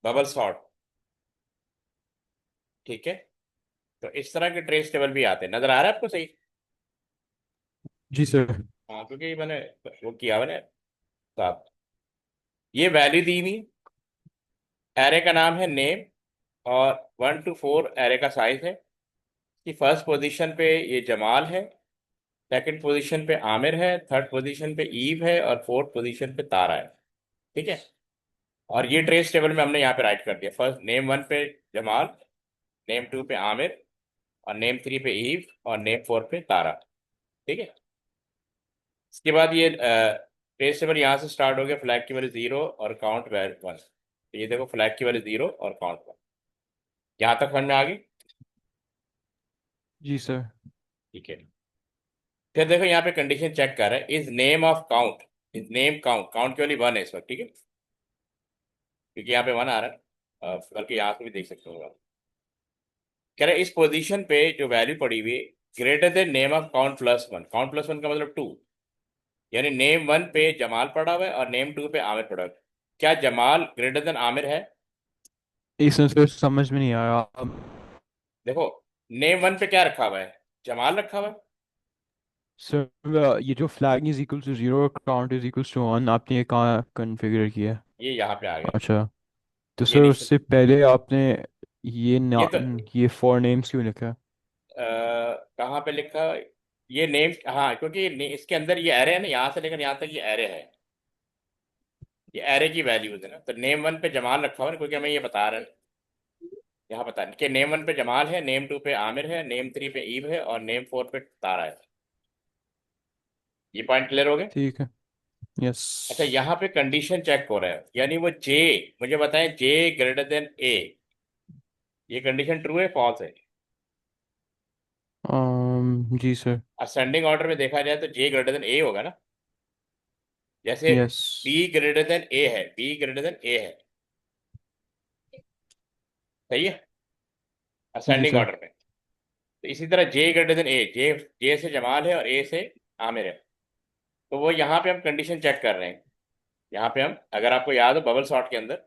Bubble sort. ठीक है। तो इस तरह के ट्रेस टेबल भी आते हैं, नजर आ रहा है आपको सही? जी सर। हाँ, क्योंकि मैंने वो किया मैंने साहब, ये वैल्यू दी हुई। एरे का नाम है नेम, और 1 to 4 एरे का साइज है। कि फर्स्ट पोजीशन पे ये जमाल है, सेकंड पोजीशन पे आमिर है, थर्ड पोजीशन पे ईव है, और फोर्थ पोजीशन पे तारा है। ठीक है। और ये ट्रेस टेबल में हमने यहाँ पे राइट कर दिया, फर्स्ट नेम 1 पे जमाल, नेम 2 पे आमिर, और नेम 3 पे ईव, और नेम 4 पे तारा। ठीक है। इसके बाद ये ट्रेस टेबल यहाँ से स्टार्ट हो गया, फ्लैग की वैल्यू 0 और काउंट वैल्यू 1। तो ये देखो, फ्लैग की वैल्यू 0 और काउंट 1। यहाँ तक समझ में आ गई? जी सर। ठीक है। फिर देखो यहाँ पे कंडीशन चेक कर रहा है, is name of count, is name count, count की वैल्यू 1 है इस वक्त। ठीक है, क्योंकि यहाँ पे 1 आ रहा है। बल्कि यहाँ से भी देख सकते हो आप। कह रहे हैं, इस पोजीशन पे जो वैल्यू पड़ी हुई ग्रेटर देन नेम ऑफ काउंट+1, काउंट+1 का मतलब 2। यानी नेम 1 पे जमाल पड़ा हुआ है और नेम 2 पे आमिर पड़ा हुआ है। क्या जमाल ग्रेटर देन आमिर है? इसमें सर समझ में नहीं आया अब। देखो, नेम 1 पे क्या रखा हुआ है? जमाल रखा हुआ है। सर ये जो flag is equal to zero, count is equal to one, आपने ये कहाँ कॉन्फ़िगर किया है? ये यहाँ पे आ गया। अच्छा। तो ये सर नीचे। उससे पहले आपने ये तो ये फोर नेम्स क्यों लिखा है? कहाँ पे लिखा? ये नेम, हाँ, क्योंकि इसके अंदर ये एरे है ना, यहाँ से लेकर यहाँ तक ये एरे है। ये एरे की वैल्यूज है ना, तो नेम 1 पे जमाल रखा हुआ है ना, क्योंकि हमें ये बता रहे हैं। यहाँ बता रहे हैं कि नेम 1 पे जमाल है, नेम 2 पे आमिर है, नेम 3 पे ईव है, और नेम 4 पे तारा है। ये पॉइंट क्लियर हो गए? ठीक है। यस। अच्छा, यहाँ पे कंडीशन चेक हो रहा है, यानी वो जे, मुझे बताएं, जे ग्रेटर देन ए, ये कंडीशन ट्रू है फॉल्स है? जी सर। असेंडिंग ऑर्डर में देखा जाए तो जे ग्रेटर देन ए होगा ना। जैसे यस। बी ग्रेटर देन ए है, बी ग्रेटर देन ए है। सही है, जी असेंडिंग सर। ऑर्डर में। तो इसी तरह जे ग्रेटर देन ए, जे, जे से जमाल है और ए से आमिर है। तो वो यहाँ पे हम कंडीशन चेक कर रहे हैं। यहाँ पे हम, अगर आपको याद हो, बबल सॉर्ट के अंदर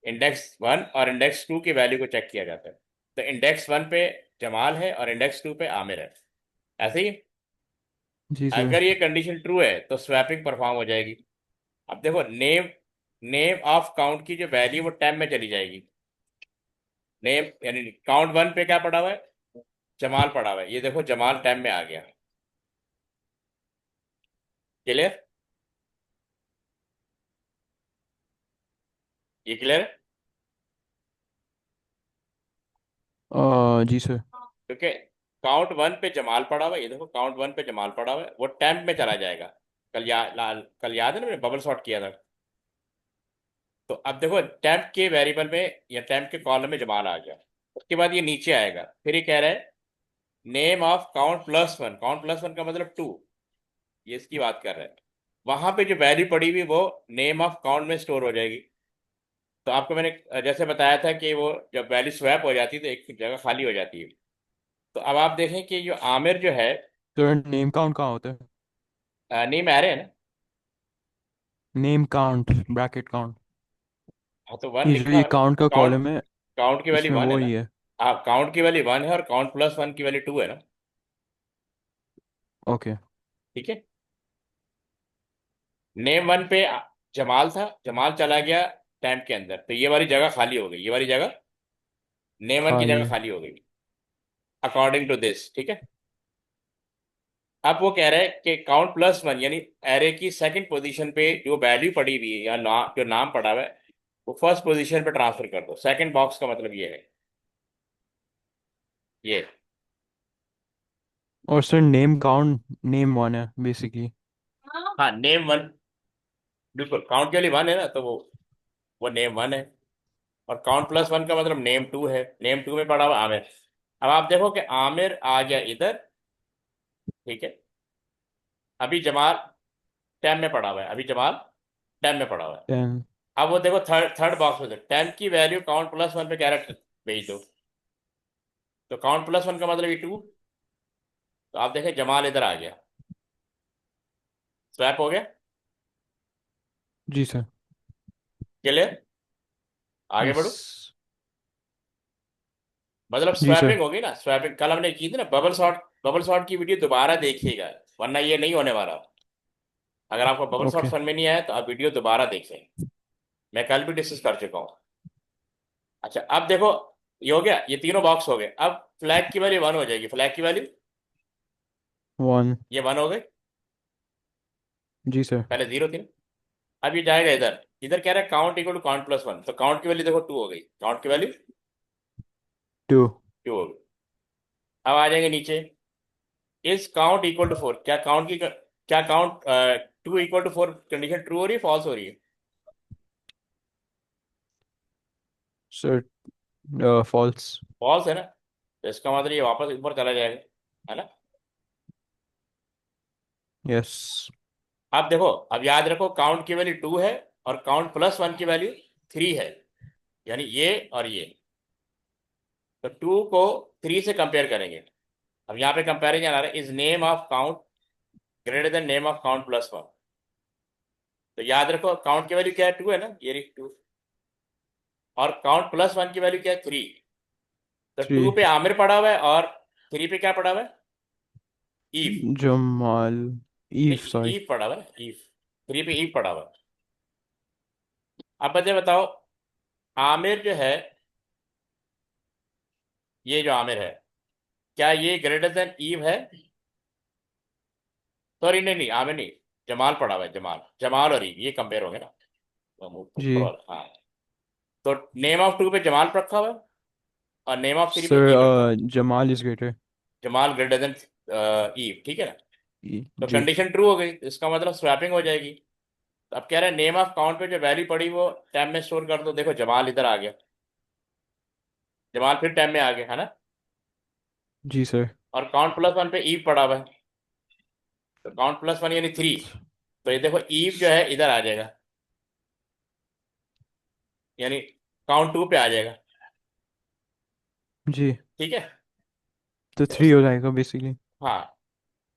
इंडेक्स 1 और इंडेक्स 2 की वैल्यू को चेक किया जाता है। तो इंडेक्स 1 पे जमाल है और इंडेक्स 2 पे आमिर है। ऐसे ही, जी सर। अगर ये कंडीशन ट्रू है तो स्वैपिंग परफॉर्म हो जाएगी। अब देखो, नेम, नेम ऑफ काउंट की जो वैल्यू वो टेम में चली जाएगी। नेम यानी काउंट 1 पे क्या पड़ा हुआ है? जमाल पड़ा हुआ है। ये देखो, जमाल टेम में आ गया। क्लियर? ये क्लियर है? जी सर। क्योंकि काउंट 1 पे जमाल पड़ा हुआ है, ये देखो, काउंट 1 पे जमाल पड़ा हुआ है, वो टेम्प में चला जाएगा। कल याद है ना, मैंने बबल सॉर्ट किया था। तो अब देखो, टेम्प के वेरिएबल में या टेम्प के कॉलम में जमाल आ गया। उसके बाद ये नीचे आएगा, फिर ये कह रहा है नेम ऑफ काउंट+1, काउंट+1 का मतलब 2। ये इसकी बात कर रहा है। वहां पे जो वैल्यू पड़ी हुई वो नेम ऑफ काउंट में स्टोर हो जाएगी। तो आपको मैंने जैसे बताया था कि वो जब वैल्यू स्वैप हो जाती है तो एक जगह खाली हो जाती है। तो अब आप देखें कि जो आमिर जो है, सर नेम काउंट कहाँ होता है? नेम आ रहे हैं ना। Name count, bracket count. हाँ, तो 1 ये जो लिखा। ये काउंट का काउंट, कॉलम है, काउंट की वैल्यू इसमें 1 है वो ना। ही है। आप काउंट की वैल्यू 1 है और काउंट+1 की वैल्यू 2 है ना। ओके। ठीक है। नेम 1 पे जमाल था, जमाल चला गया टैम्प के अंदर, तो ये वाली जगह खाली हो गई, ये वाली जगह नेम 1 की खाली। जगह खाली हो गई, अकॉर्डिंग टू दिस। ठीक है। अब वो कह रहा है कि काउंट+1 यानी एरे की सेकंड पोजीशन पे जो वैल्यू पड़ी हुई है या जो नाम पड़ा हुआ है, वो फर्स्ट पोजीशन पे ट्रांसफर कर दो। सेकंड बॉक्स का मतलब ये है, ये। और sir name count name one है बेसिकली। हाँ, नेम 1, बिल्कुल, काउंट के लिए 1 है ना, तो वो नेम 1 है। और काउंट+1 का मतलब नेम 2 है, नेम 2 में पड़ा हुआ आमिर। अब आप देखो कि आमिर आ गया इधर। ठीक है। अभी जमाल टैम में पड़ा हुआ है, अभी जमाल टैम में पड़ा हुआ है। 10। अब वो देखो, थर्ड थर्ड बॉक्स में टैम की वैल्यू काउंट+1 पे कैरेक्टर भेज दो। तो काउंट+1 का मतलब ये 2। तो आप देखें, जमाल इधर आ गया, स्वैप हो गया। जी सर। क्लियर? आगे बढ़ो। यस। मतलब जी सर। स्वैपिंग होगी ना, स्वैपिंग कल हमने की थी ना, बबल शॉट। बबल शॉट की वीडियो दोबारा देखिएगा, वरना ये नहीं होने वाला। अगर आपको बबल शॉट ओके। समझ में नहीं आया तो आप वीडियो दोबारा देखें। मैं कल भी डिस्कस कर चुका हूँ। अच्छा अब देखो, ये हो गया, ये तीनों बॉक्स हो गए। अब फ्लैग की वैल्यू 1 हो जाएगी, फ्लैग की वैल्यू 1। ये 1 हो गई। जी सर। पहले 0 थी ना। अब ये जाएगा इधर, इधर कह रहा है count equal to count plus 1, तो काउंट की वैल्यू देखो 2 हो गई, काउंट की वैल्यू 2। 2 हो गई। अब आ जाएंगे नीचे, इज काउंट इक्वल टू 4, क्या काउंट की, क्या count 2 equal to 4 condition true हो रही है फॉल्स हो रही है? Sir false. फॉल्स है ना, तो इसका मतलब ये वापस ऊपर चला जाएगा, है ना। यस। अब देखो, अब याद रखो काउंट की वैल्यू 2 है और काउंट प्लस 1 की वैल्यू 3 है, यानी ये और ये। तो 2 को 3 से कंपेयर करेंगे। अब यहाँ पे कंपेरिजन आ रहा है, is name of count greater than name of count plus 1। तो याद रखो काउंट की वैल्यू क्या है, 2 है ना, ये रही 2। और काउंट प्लस 1 की वैल्यू क्या है, 3। तो 3। 2 पे आमिर पड़ा हुआ है और 3 पे क्या पड़ा हुआ है, ईव। जमाल। ईव नहीं, सॉरी। ईव पड़ा हुआ है, ईव। 3 पे ईव पड़ा हुआ है। अब मुझे बताओ, आमिर जो है, ये जो आमिर है, क्या ये ग्रेटर देन ईव है? सॉरी, नहीं नहीं, आमिर नहीं, जमाल पड़ा हुआ है, जमाल, जमाल और ईव ये कंपेयर होंगे ना। ऊपर जी वाला, हाँ। तो नेम ऑफ 2 पे जमाल रखा हुआ है और नेम ऑफ 3 पे ईव रखा हुआ सर है। Jamal is greater. Jamal greater than Eve, ठीक है ना। तो जी। कंडीशन ट्रू हो गई, तो इसका मतलब स्वैपिंग हो जाएगी। तो अब कह रहे हैं नेम ऑफ काउंट पे जो वैल्यू पड़ी वो टैब में स्टोर कर दो। देखो जमाल इधर आ गया, जमाल फिर टैब में आ गया, है ना। जी सर। और काउंट प्लस 1 पे ईव पड़ा हुआ है, तो काउंट प्लस 1 यानी 3। तो ये देखो ईव जो है इधर आ जाएगा, यानी काउंट 2 पे आ जाएगा, जी। ठीक है। तो तो 3 हो जाएगा बेसिकली। हाँ,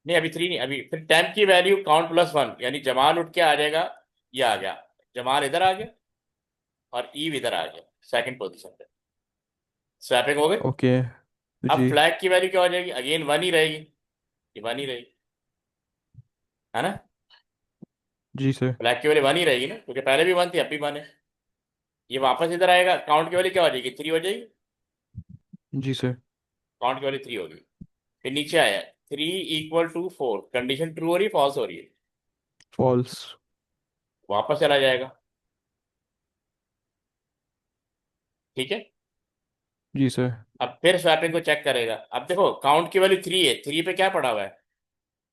नहीं अभी 3 नहीं, अभी फिर टैब की वैल्यू काउंट प्लस 1 यानी जमाल उठ के आ जाएगा, ये आ गया, जमाल इधर आ गया और ईव इधर आ गया सेकंड पोजीशन पे। स्वैपिंग हो गई। ओके। अब जी। फ्लैग की वैल्यू क्या हो जाएगी, अगेन 1 ही रहेगी, ये 1 ही रहेगी, है ना। जी सर। फ्लैग की वैल्यू 1 ही रहेगी ना, क्योंकि पहले भी 1 थी अब भी 1 है। ये वापस इधर आएगा, काउंट की वैल्यू क्या हो जाएगी, 3 हो जाएगी। जी सर। काउंट की वैल्यू 3 होगी। फिर नीचे आया 3 इक्वल टू 4, कंडीशन ट्रू हो रही है फॉल्स हो रही है? फॉल्स। वापस चला जाएगा, ठीक है। जी सर। अब फिर स्वैपिंग को चेक करेगा। अब देखो काउंट की वैल्यू 3 है, 3 पे क्या पड़ा हुआ है,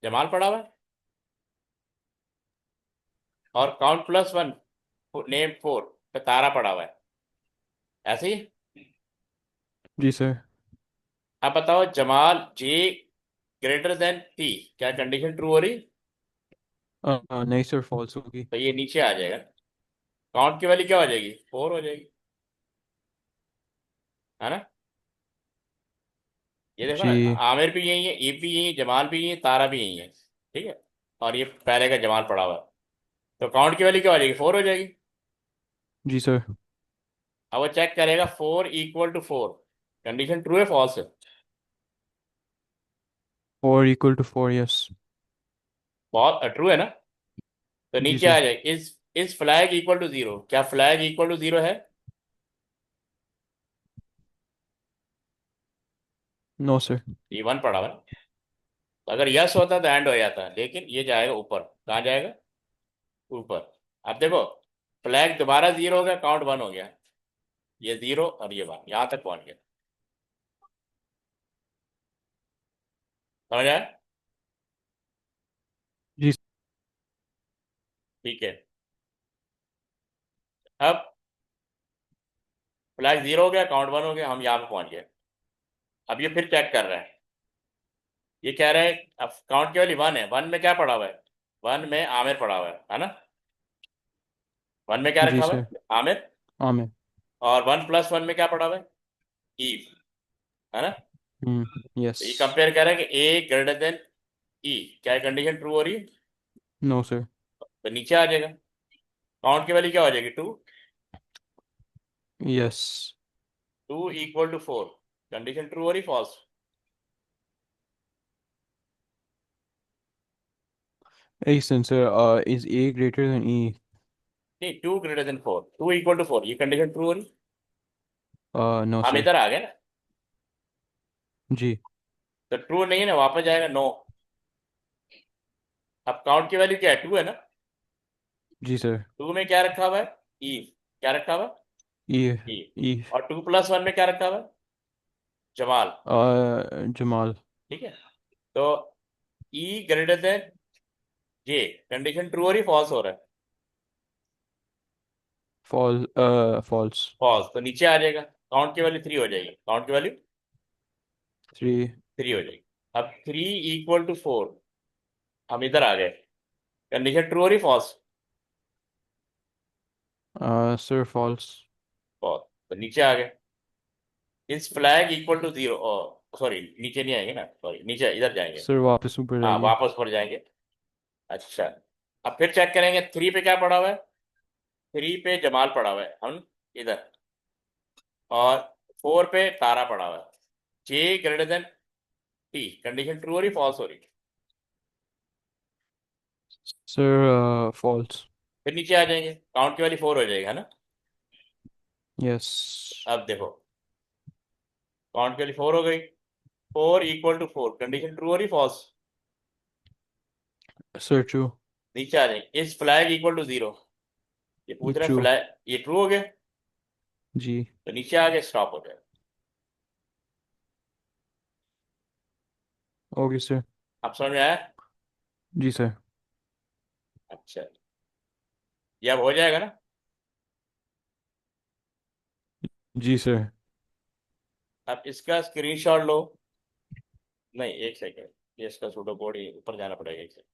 जमाल पड़ा हुआ है। और काउंट प्लस 1 नेम 4 पे तारा पड़ा हुआ है, ऐसे ही। जी सर। अब बताओ जमाल जे ग्रेटर देन टी, क्या कंडीशन ट्रू हो रही? नहीं सर फॉल्स होगी। तो ये नीचे आ जाएगा, काउंट की वैल्यू क्या हो जाएगी, 4 हो जाएगी, है ना। ये देखो ना, जी। आमिर भी यही है, ईब भी यही है, जमाल भी यही है, तारा भी यही है, ठीक है। और ये पहले का जमाल पड़ा हुआ है, तो काउंट की वैल्यू क्या हो जाएगी, 4 हो जाएगी। जी सर। अब वो चेक करेगा 4 इक्वल टू 4, कंडीशन ट्रू है फॉल्स है? 4 इक्वल टू 4 यस। बहुत ट्रू है ना। तो जी नीचे सर। आ जाए, इज फ्लैग इक्वल टू 0, क्या फ्लैग इक्वल टू 0 है? No sir. ये 1 पड़ा हुआ है ना। तो अगर यस होता तो एंड हो जाता, लेकिन ये जाएगा ऊपर, कहाँ जाएगा, ऊपर। अब देखो फ्लैग दोबारा 0 हो गया, काउंट 1 हो गया, ये 0 और ये 1 यहाँ तक पहुंच गया, समझ आया? जी। ठीक है। अब फ्लैग 0 हो गया, काउंट 1 हो गया, हम यहाँ पे पहुंच गए। अब ये फिर चेक कर रहा है, ये कह रहा है अब काउंट केवल 1 है, 1 में क्या पड़ा हुआ है, 1 में आमिर पड़ा हुआ है ना। 1 में क्या जी रखा हुआ सर। है, आमिर। आमें। और 1 प्लस 1 में क्या पड़ा हुआ है, ईव, है ना। यस। तो ये कंपेयर कर रहा है कि ए ग्रेटर देन ई, क्या कंडीशन ट्रू हो रही है? No sir. तो नीचे आ जाएगा, काउंट की वैल्यू क्या हो जाएगी, 2। यस। 2 = 4, कंडीशन ट्रू हो रही false? A sensor is A greater than E? नहीं, 2 > 4, 2 = 4, ये कंडीशन ट्रू हो रही? No हम sir। इधर आ गए ना, जी। तो ट्रू नहीं है ना, वापस जाएगा नो। अब काउंट की वैल्यू क्या है, 2 है ना? जी सर। 2 में क्या रखा हुआ है? ई। क्या रखा हुआ E। है? ई। E। और 2 + 1 में क्या रखा हुआ है? जमाल। जमाल। ठीक है, तो ई ग्रेटर देन जे, कंडीशन ट्रू हो रही फॉल्स हो रहा है? फॉल्स। फॉल्स, तो नीचे आ जाएगा, काउंट की वैल्यू 3 हो जाएगी, काउंट की वैल्यू 3। 3 हो जाएगी। अब 3 = 4, हम इधर आ गए, कंडीशन ट्रू हो रही फॉल्स? Sir false. फॉल्स, तो नीचे आ गए। इस फ्लैग = 0, सॉरी नीचे नहीं आएंगे ना, सॉरी नीचे इधर जाएंगे। सर वापस ऊपर हाँ, जाइए। वापस ऊपर जाएंगे। अच्छा, अब फिर चेक करेंगे 3 पे क्या पड़ा हुआ है। 3 पे जमाल पड़ा हुआ है, हम इधर। और 4 पे तारा पड़ा हुआ है। J greater than T, condition true हो रही फॉल्स हो रही? Sir false. फिर नीचे आ जाएंगे, काउंट की वाली 4 हो जाएगा, है ना? यस। अब देखो, काउंट की वाली 4 हो गई। 4 = 4, कंडीशन ट्रू हो रही फॉल्स? Sir true. नीचे आ जाएंगे, इस फ्लैग = 0, ये पूछ रहे हैं ट्रू। फ्लैग, ये ट्रू हो गया, जी। तो नीचे आके स्टॉप हो जाए। Okay sir. अब समझ में आया? जी सर। अच्छा, ये अब हो जाएगा ना? जी सर। अब इसका स्क्रीनशॉट लो। नहीं, एक सेकेंड, ये इसका सूडो कोड ही ऊपर जाना पड़ेगा, एक सेकेंड।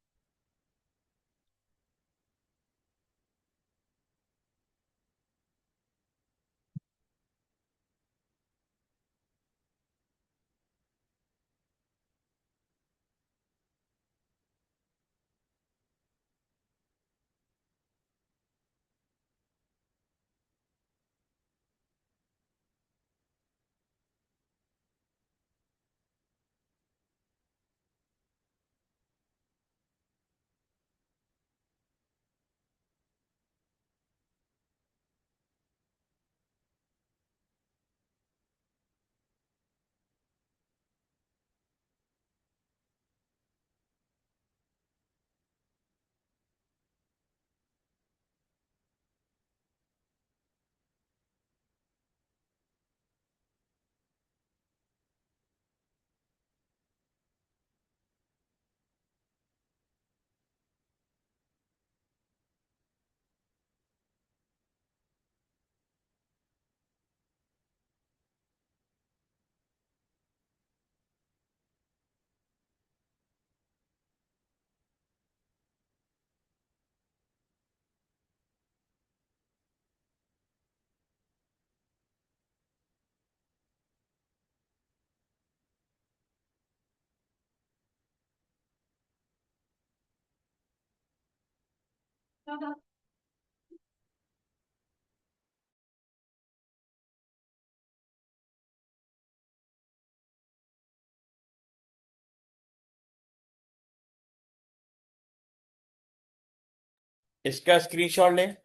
इसका स्क्रीनशॉट लें।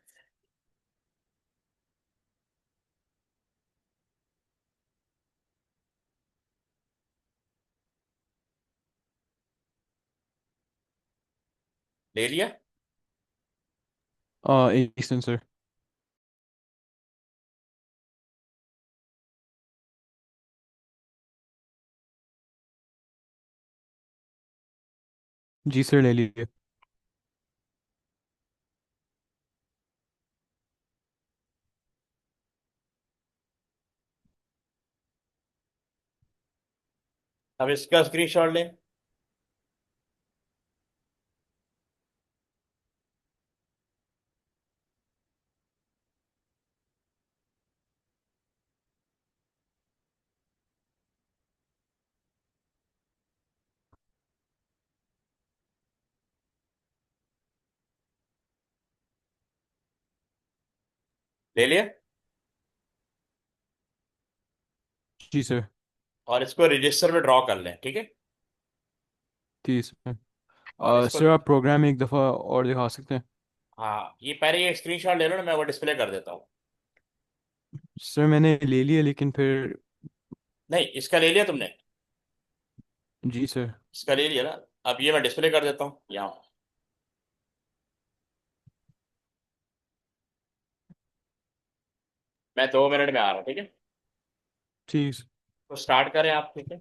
ले लिया? एक सेंसर। जी सर ले लीजिए। अब इसका स्क्रीनशॉट लें। ले लिया? जी सर। और इसको रजिस्टर में ड्रॉ कर लें, ठीक है। ठीक है और सर। इसको, सर आप प्रोग्राम एक दफ़ा और दिखा सकते हैं? हाँ ये पहले ये स्क्रीनशॉट ले लो ना, मैं वो डिस्प्ले कर देता हूँ। सर मैंने ले लिया लेकिन फिर। नहीं, इसका ले लिया तुमने? जी सर। इसका ले लिया ना। अब ये मैं डिस्प्ले कर देता हूँ यहाँ। मैं 2 मिनट में आ रहा हूँ, ठीक है। ठीक है। तो स्टार्ट करें आप, ठीक है।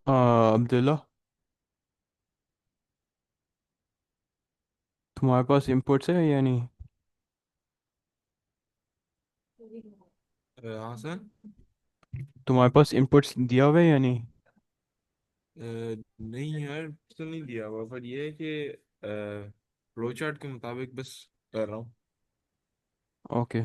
अब्दुल्ला, तुम्हारे पास इनपुट्स है या नहीं? हाँ सर। तुम्हारे पास इनपुट्स दिया हुआ है या नहीं? नहीं यार, तो नहीं दिया हुआ, पर ये है कि फ्लो चार्ट के मुताबिक बस कर रहा हूँ। ओके।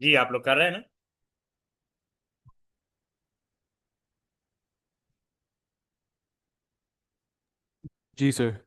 जी आप लोग कर रहे हैं ना? जी सर।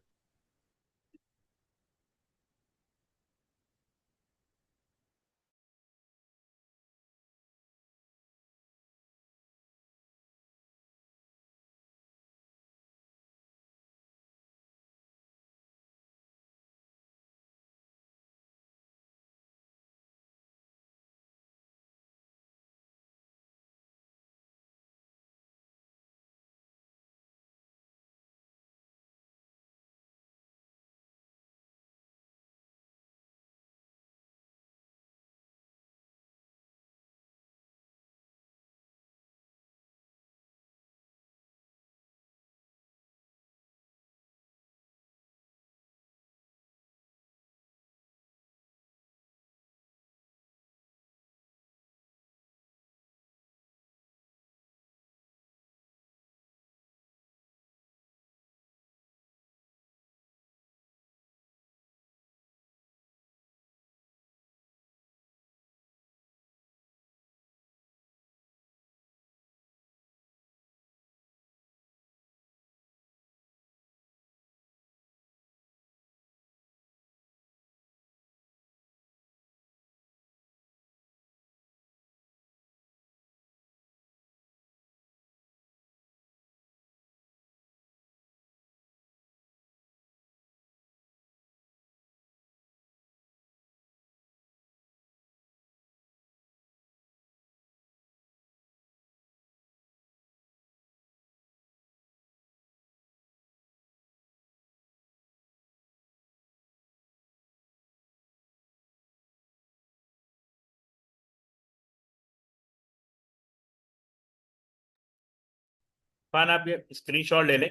फान आप ये स्क्रीनशॉट ले लें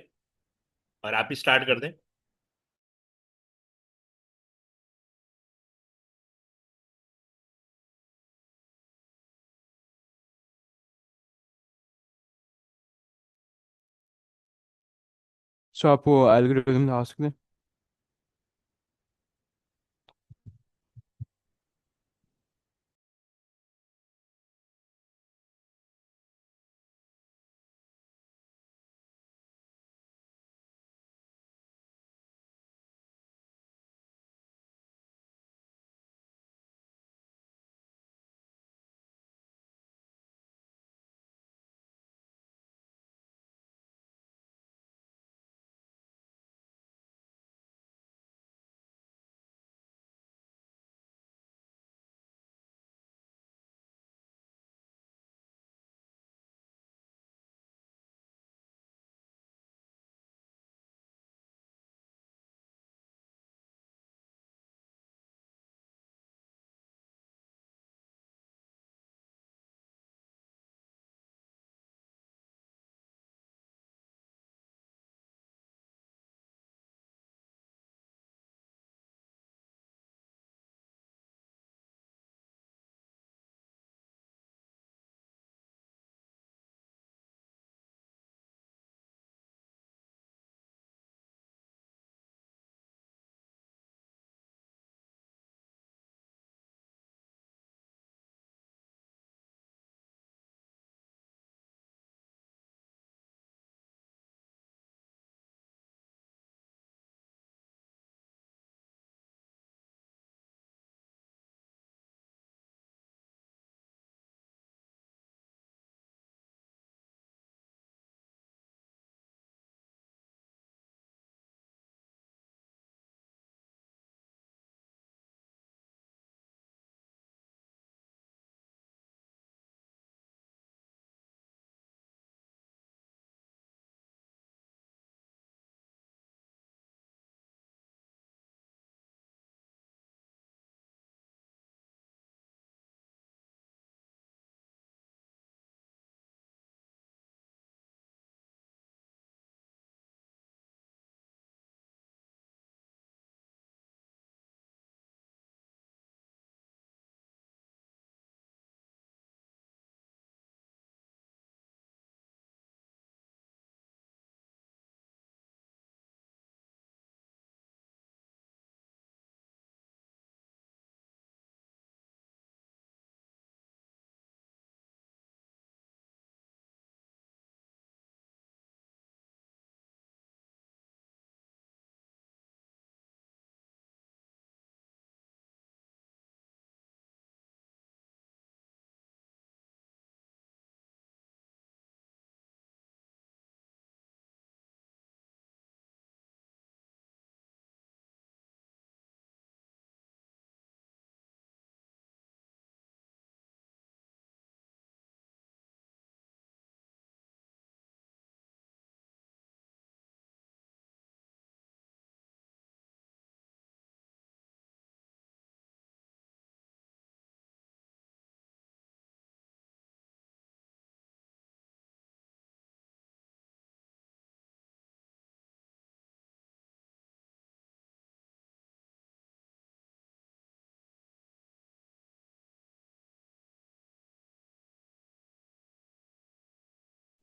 और आप ही स्टार्ट कर दें। सो आप वो एल्गोरिथम लगा सकते हैं।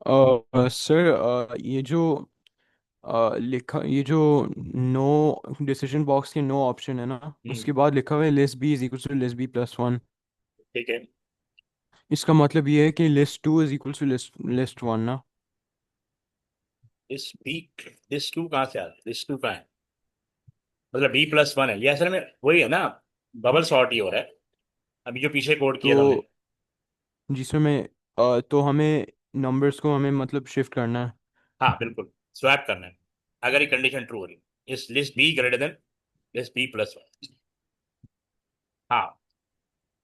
सर ये जो लिखा, ये जो नो डिसीजन बॉक्स के नो ऑप्शन है ना, हम्म। उसके बाद लिखा हुआ है list B is equal to list B plus one. ठीक है। इसका मतलब ये है कि list two is equal to list list one ना। इस बी, दिस टू कहाँ से आ रहा है? दिस टू कहाँ है? मतलब बी प्लस वन है ये, असल में वही है ना, बबल सॉर्ट ही हो रहा है अभी जो पीछे कोड तो किया था हमने। जिसमें तो हमें नंबर्स को हमें मतलब शिफ्ट करना है। हाँ बिल्कुल, स्वैप करना है अगर ये कंडीशन ट्रू हो रही है, इस list B greater than list B plus one. हाँ,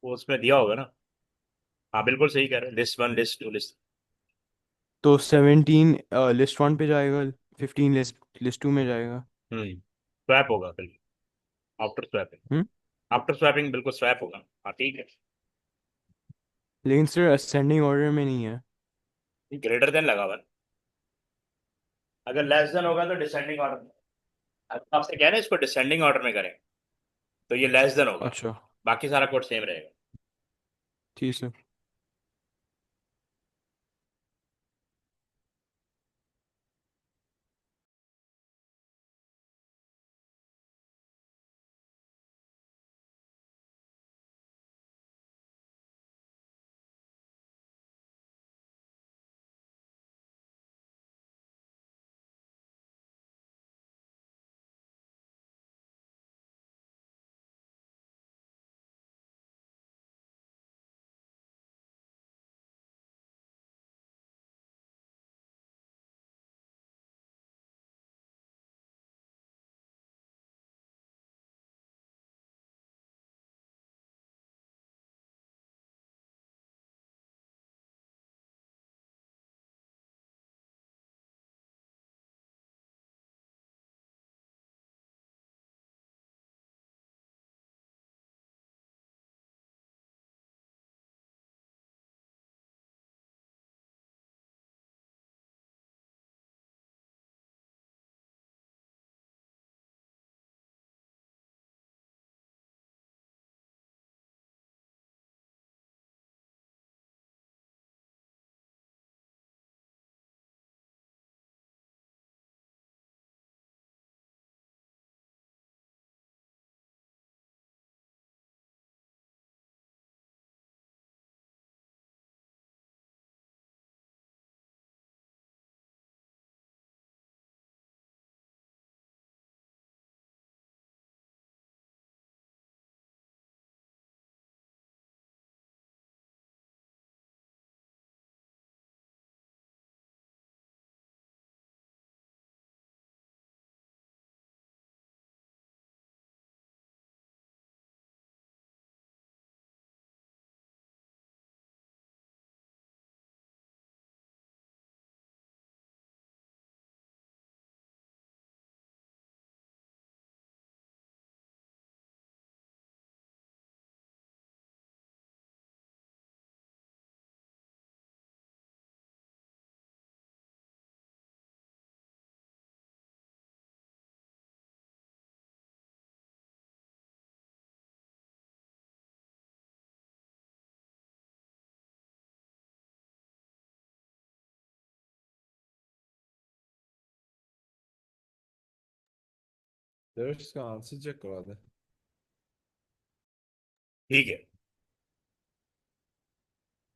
वो उसमें दिया होगा ना। हाँ बिल्कुल सही कह रहे हैं, list one list two list. तो 17 लिस्ट वन पे जाएगा, 15 लिस्ट लिस्ट टू में जाएगा। स्वैप होगा बिल्कुल, आफ्टर स्वैपिंग। हम्म। आफ्टर स्वैपिंग बिल्कुल स्वैप होगा। हाँ ठीक है। लेकिन सर असेंडिंग ऑर्डर में नहीं है। ग्रेटर देन लगा हुआ है। अगर लेस देन होगा तो डिसेंडिंग ऑर्डर। आपसे कह रहे हैं इसको डिसेंडिंग ऑर्डर में करें, तो ये लेस देन होगा। अच्छा, बाकी सारा कोड सेम रहेगा। ठीक है। सर इसका आंसर चेक करा दे। ठीक है,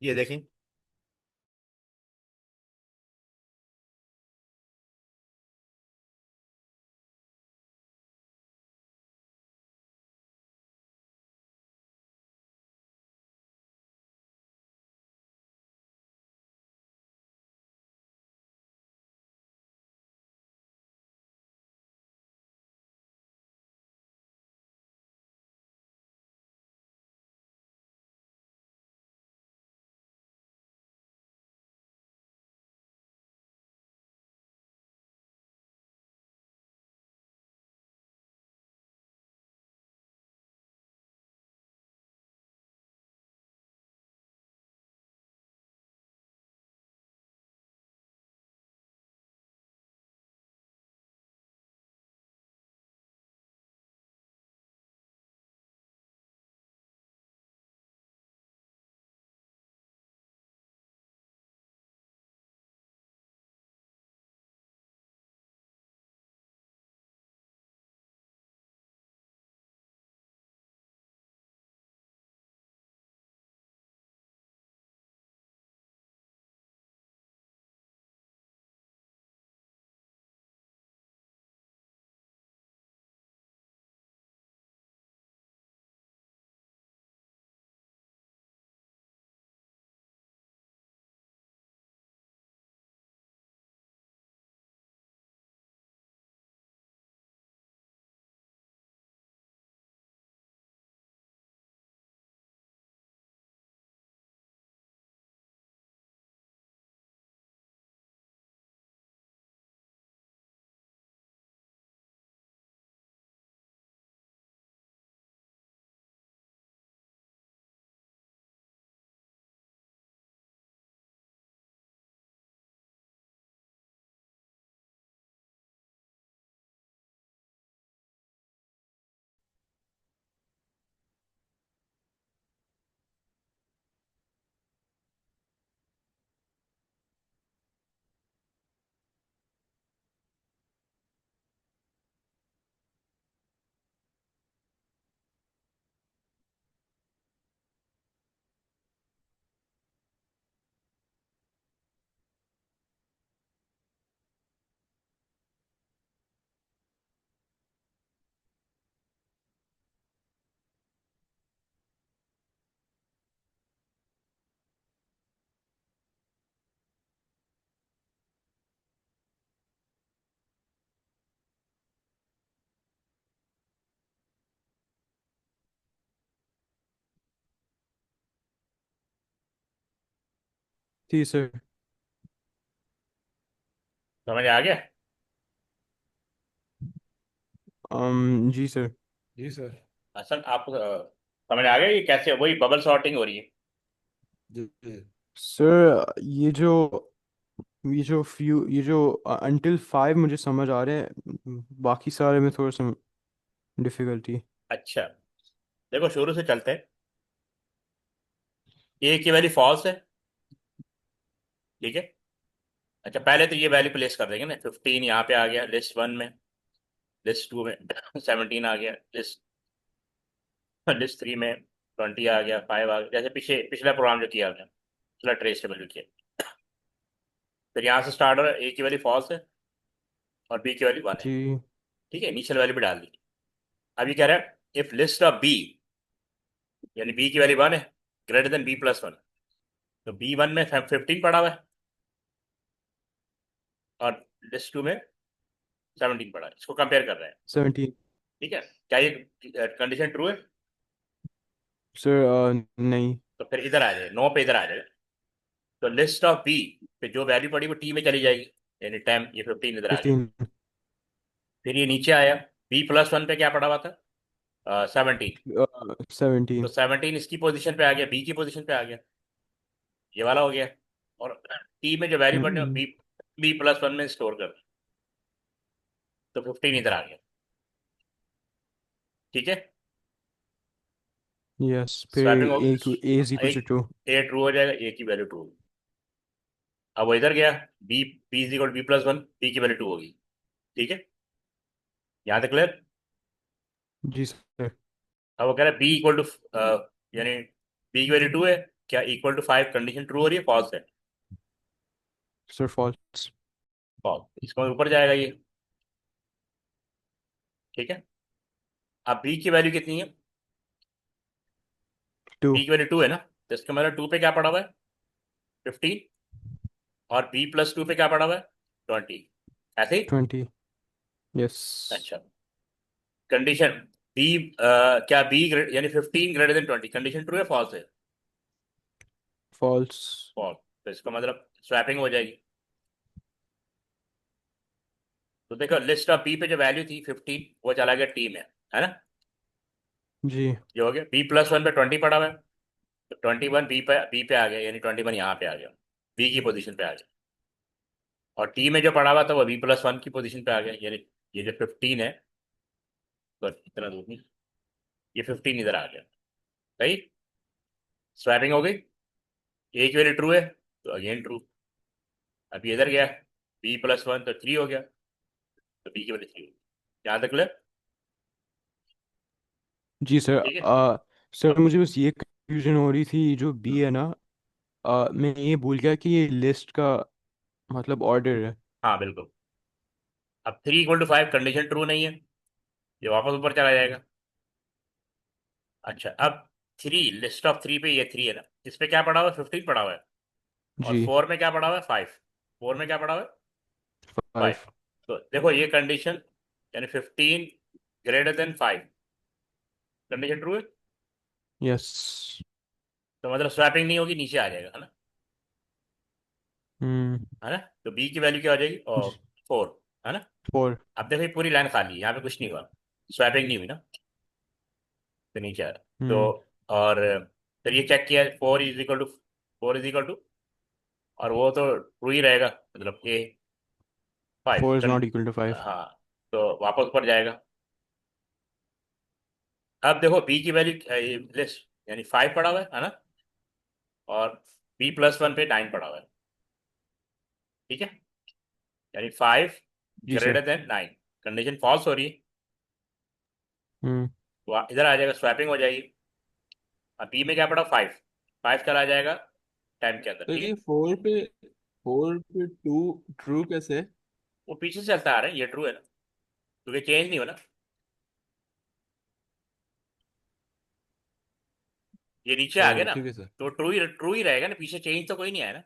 ये देखें। जी सर। समझ आ गया? जी सर। जी सर। असल आपको समझ आ गया ये कैसे वही बबल सॉर्टिंग हो रही है? जी जी। सर ये जो अंटिल 5 मुझे समझ आ रहे हैं, बाकी सारे में थोड़ा सा डिफिकल्टी। अच्छा, देखो शुरू से चलते हैं। ए की वैल्यू फॉल्स है, ठीक है। अच्छा, पहले तो ये वैल्यू प्लेस कर देंगे ना। 15 यहाँ पे आ गया लिस्ट वन में, लिस्ट टू में 17 आ गया, लिस्ट लिस्ट थ्री में 20 आ गया, 5 आ गया, जैसे पिछला प्रोग्राम जो किया हमने, पिछला ट्रेस टेबल जो किया। फिर यहाँ से स्टार्ट हो रहा है, ए की वैल्यू फॉल्स है और बी की वैल्यू 1 है, जी ठीक है। इनिशियल वैल्यू भी डाल दी। अब ये कह रहा है इफ लिस्ट ऑफ बी, यानी बी की वैल्यू 1 है, ग्रेटर देन बी प्लस 1, तो बी वन में 15 पड़ा हुआ है और लिस्ट टू में 17 पड़ा है, इसको कंपेयर कर रहे हैं, 17। ठीक है। क्या ये कंडीशन ट्रू है? सर नहीं। तो फिर इधर आ जाए, नो पे इधर आ जाएगा। तो लिस्ट ऑफ बी पे जो वैल्यू पड़ी वो टी में चली जाएगी, यानी 10, ये 15 इधर आ गया। 15। फिर ये नीचे आया, बी प्लस 1 पे क्या पड़ा हुआ था? 17। तो 17। 17 इसकी पोजीशन पे आ गया, बी की पोजीशन पे आ गया, ये वाला हो गया। और टी में जो वैल्यू पड़ी है बी बी प्लस 1 में स्टोर कर दी, तो 15 इधर आ गया, ठीक है। यस, फिर स्वैपिंग हो ए इज इक्वल टू एक, 2। ए ट्रू हो जाएगा, ए की वैल्यू ट्रू। अब वो इधर गया, B B is equal B plus 1, B की वैल्यू 2 होगी, ठीक है। यहाँ तक क्लियर? जी सर। अब वो कह रहा है बी इक्वल टू, यानी बी की वैल्यू 2 है, क्या इक्वल टू 5 कंडीशन ट्रू हो रही है फॉल्स है? Sir false. फॉल्स, इसको ऊपर जाएगा ये, ठीक है। अब बी की वैल्यू कितनी है? 2। बी की वैल्यू 2 है ना, तो इसका मतलब 2 पे क्या पड़ा हुआ है? 15। और बी प्लस 2 पे क्या पड़ा हुआ है? 20, ऐसे ही। 20। यस। अच्छा, कंडीशन बी, क्या बी यानी 15 ग्रेटर देन 20, कंडीशन ट्रू है फॉल्स है? फॉल्स। फॉल्स, तो इसका मतलब स्वैपिंग हो जाएगी। तो देखो लिस्ट ऑफ बी पे जो वैल्यू थी 15, वो चला गया टी में, है ना। जी ये हो गया, बी प्लस 1 पे 20 पड़ा हुआ है, तो 21 बी पे आ गया, यानी 21 यहाँ पे आ गया, बी की पोजीशन पे आ गया। और टी में जो पड़ा हुआ था वो बी प्लस 1 की पोजीशन पे आ गया, यानी ये जो 15 है, तो इतना दूर नहीं, ये 15 इधर आ गया, सही। स्वैपिंग हो गई, ए की वैल्यू ट्रू है तो अगेन ट्रू। अब ये इधर गया, बी प्लस 1 तो 3 हो गया, तो बी की वैल्यू 3 हो गई। यहाँ तक क्लियर? जी सर। ठीक है। सर अब मुझे बस ये कंफ्यूजन हो रही थी, जो बी है ना, मैं ये भूल गया कि ये लिस्ट का मतलब ऑर्डर है। हाँ बिल्कुल। अब 3 = 5 कंडीशन ट्रू नहीं है, ये वापस ऊपर चला जाएगा। अच्छा, अब 3, लिस्ट ऑफ 3 पे ये 3 है ना, इस पे क्या पड़ा हुआ है? 15 पड़ा हुआ है। और जी। 4 में क्या पड़ा हुआ है? 5। 4 में क्या पड़ा हुआ है? 5। 5। तो देखो ये कंडीशन, यानी 15 ग्रेटर देन 5, कंडीशन ट्रू है, यस। तो मतलब स्वैपिंग नहीं होगी, नीचे आ जाएगा, है ना। हम्म। है ना, तो बी की वैल्यू क्या हो जाएगी? और जी। 4, है ना। 4। अब देखो ये पूरी लाइन खाली है, यहाँ पे कुछ नहीं हुआ, स्वैपिंग नहीं हुई ना, तो नीचे आया। तो हम्म। और फिर ये चेक किया, 4 इज इक्वल टू और वो तो ट्रू ही रहेगा, मतलब ए 5 4 इज नॉट इक्वल टू 5। हाँ, तो वापस ऊपर जाएगा। अब देखो बी की वैल्यू लिस्ट, यानी 5 पड़ा हुआ है ना, और बी प्लस 1 पे 9 पड़ा हुआ है, ठीक है। यानी 5 जी sir. Greater than 9, condition false हो रही है, हम्म। तो इधर आ जाएगा, स्वैपिंग हो जाएगी। अब बी में क्या पड़ा? 5, 5 चला जाएगा 10 के अंदर, तो ठीक ये है। 4 पे 2 ट्रू कैसे? वो पीछे से चलता आ रहा है, ये ट्रू है ना, क्योंकि चेंज नहीं हो ना, ये नीचे आ गया ओ ना, ठीक है सर। तो ट्रू ही रहेगा ना, पीछे चेंज तो कोई नहीं आया ना,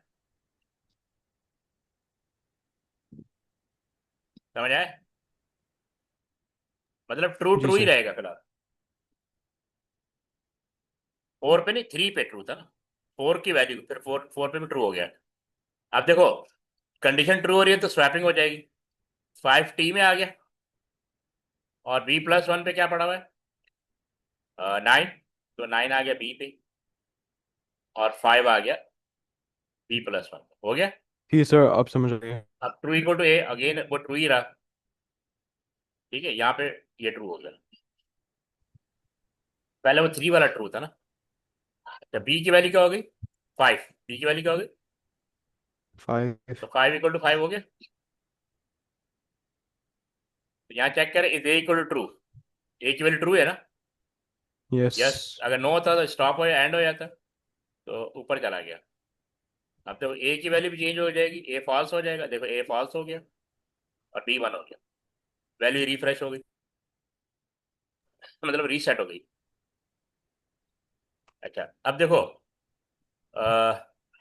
समझ आया? मतलब ट्रू जी ट्रू ही सर। रहेगा फिलहाल। 4 पे नहीं, 3 पे ट्रू था ना, 4 की वैल्यू फिर 4 पे भी ट्रू हो गया, अब देखो कंडीशन ट्रू हो रही है तो स्वैपिंग हो जाएगी। 5 टी में आ गया और B+1 पे क्या पड़ा हुआ है? 9, तो 9 आ गया बी पे और 5 आ गया B+1 हो गया। ठीक है सर, अब समझ गए। अब true equal to A, again वो ट्रू ही रहा। ठीक है, यहाँ पे ये ट्रू हो गया। पहले वो 3 वाला ट्रू था ना। अच्छा बी की वैल्यू क्या हो गई? 5। बी की वैल्यू क्या हो गई? 5। तो 5 = 5 हो गया। तो यहाँ चेक करें, is A equal to true. A की वैल्यू ट्रू है ना? यस। यस। अगर नो होता तो स्टॉप हो या एंड हो जाता, तो ऊपर चला गया। अब तो ए की वैल्यू भी चेंज हो जाएगी, ए फॉल्स हो जाएगा। देखो ए फॉल्स हो गया और बी 1 हो गया। वैल्यू रिफ्रेश हो गई, मतलब रीसेट हो गई। अच्छा अब देखो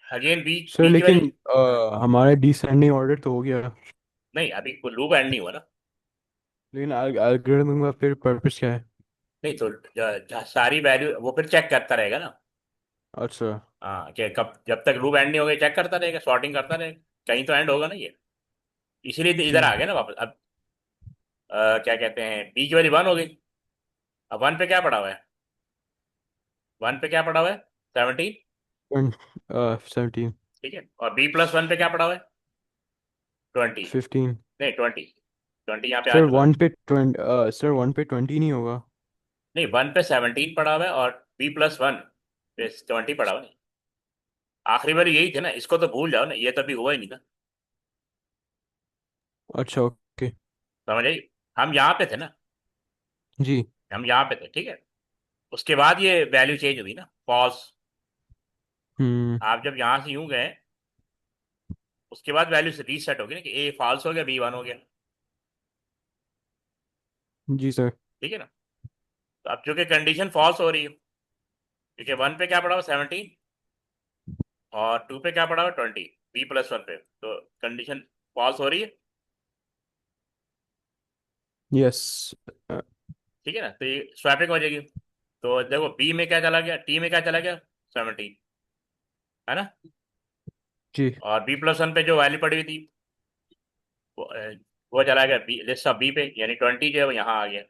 अगेन बी, सर बी की लेकिन वैल्यू। हमारा डिसेंडिंग ऑर्डर तो हो गया, नहीं अभी कोई लूप एंड नहीं हुआ ना। लेकिन एल्गोरिथम का फिर पर्पस क्या है? नहीं तो सारी वैल्यू वो फिर चेक करता रहेगा ना। अच्छा। हाँ कि कब, जब तक लूप एंड नहीं हो गया चेक करता रहेगा, सॉर्टिंग करता रहेगा। कहीं तो एंड होगा ना ये, इसीलिए तो इधर जी। आ गया ना वापस। अब क्या कहते हैं, बी की वैल्यू 1 हो गई। अब 1 पे क्या पड़ा हुआ है? 1 पे क्या पड़ा हुआ है? 17। 17। ठीक है, और B+1 पे क्या पड़ा हुआ है? 20। 15। नहीं 20, 20 यहाँ पे आ सर चुका है। 1 पे 20 नहीं होगा? नहीं 1 पे 17 पड़ा हुआ है और B+1 पे 20 पड़ा हुआ है। आखिरी बार यही थे ना, इसको तो भूल जाओ ना, ये तो अभी हुआ ही नहीं था। अच्छा ओके। समझ आई? हम यहाँ पे थे ना, जी। हम यहाँ पे थे। ठीक है, उसके बाद ये वैल्यू चेंज हुई ना, फॉल्स। हम्म। आप जब यहाँ से यूं गए, उसके बाद वैल्यू रीसेट होगी ना कि ए फॉल्स हो गया, बी 1 हो गया। जी सर। ठीक है ना? तो अब चूंकि कंडीशन फॉल्स हो रही है, क्योंकि 1 पे क्या पड़ा हुआ 17 और 2 पे क्या पड़ा हुआ 20, B+1 पे, तो कंडीशन फॉल्स हो रही है। यस। ठीक है ना, तो ये स्वैपिंग हो जाएगी। तो देखो बी में क्या चला गया, टी में क्या चला गया, 17, है ना? जी। और B+1 पे जो वैल्यू पड़ी हुई थी वो, वो चला गया बी, लिस्ट ऑफ बी पे, यानी 20 जो है वो यहाँ आ गया।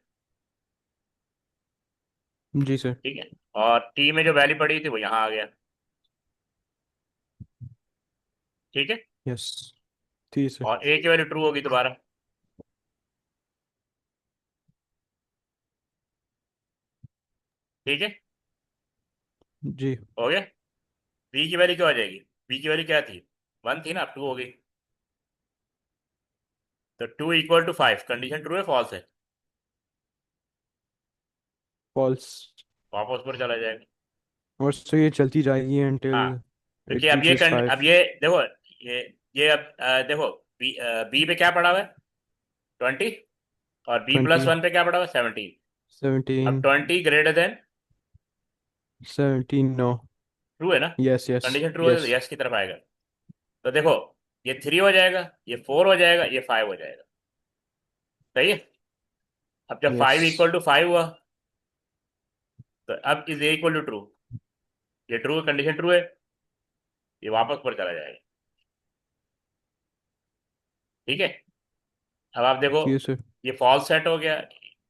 जी सर। ठीक है, और टी में जो वैल्यू पड़ी हुई थी वो यहाँ आ गया। ठीक है, यस। ठीक है सर। और ए की वैल्यू ट्रू होगी दोबारा। ठीक है, जी। हो गया। बी की वैल्यू क्या हो जाएगी? बी की वैल्यू क्या थी? 1 थी ना, अब 2 हो गई। तो 2 = 5, कंडीशन ट्रू है फॉल्स है? फॉल्स। वापस ऊपर चला जाएगा। और सर ये चलती जाएगी हाँ, अनटिल क्योंकि इट अब ये रीचेस 5। अब ये देखो, ये अब देखो बी, बी पे क्या पड़ा हुआ है 20 और बी प्लस 20। वन पे क्या पड़ा हुआ है 17। अब 17। 20 ग्रेटर देन 17 नो। ट्रू है ना? Yes yes. कंडीशन ट्रू है तो यस। यस की तरफ आएगा। तो देखो ये 3 हो जाएगा, ये 4 हो जाएगा, ये 5 हो जाएगा। सही है। अब जब यस। 5 = 5 हुआ, तो अब इज इक्वल टू ट्रू। ये ट्रू, कंडीशन ट्रू है, ये वापस पर चला जाएगा। ठीक है, अब आप देखो ठीक है सर। ये फॉल्स सेट हो गया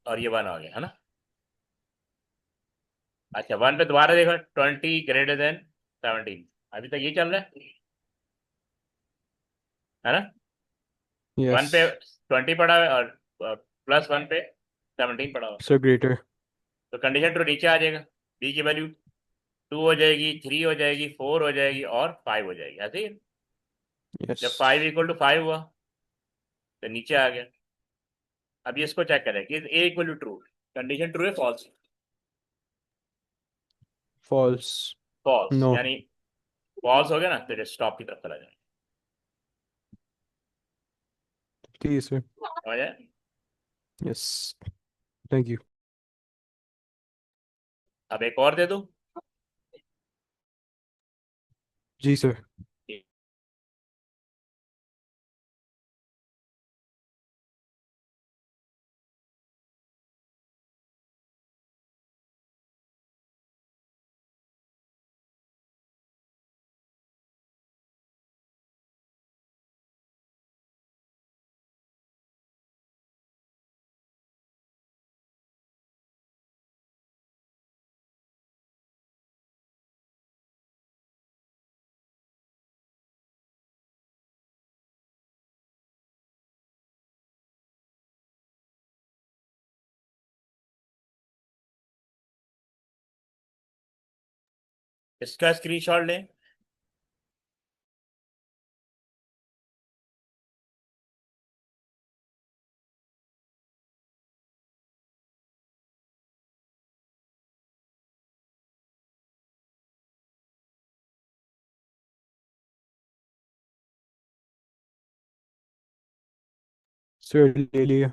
और ये 1 हो गया, है ना? अच्छा 1 पे दोबारा देखो, 20 ग्रेटर देन 17, अभी तक ये चल रहा है ना? यस 1 पे 20 पड़ा है और +1 पे 17 पड़ा हुआ। Sir greater. तो कंडीशन ट्रू नीचे आ जाएगा, बी की वैल्यू 2 हो जाएगी, 3 हो जाएगी, 4 हो जाएगी और 5 हो जाएगी, ऐसे ही। यस। जब 5 = 5 हुआ तो नीचे आ गया। अब ये इसको चेक करें कि A equal to true, condition true है फॉल्स? फॉल्स। False no. यानी फॉल्स हो गया ना, तो स्टॉप की तरफ चला जाए। ठीक है सर। समझ आया? यस। Thank you. अब एक और दे दूं? जी सर। इसका स्क्रीनशॉट लें। सर ले लिया।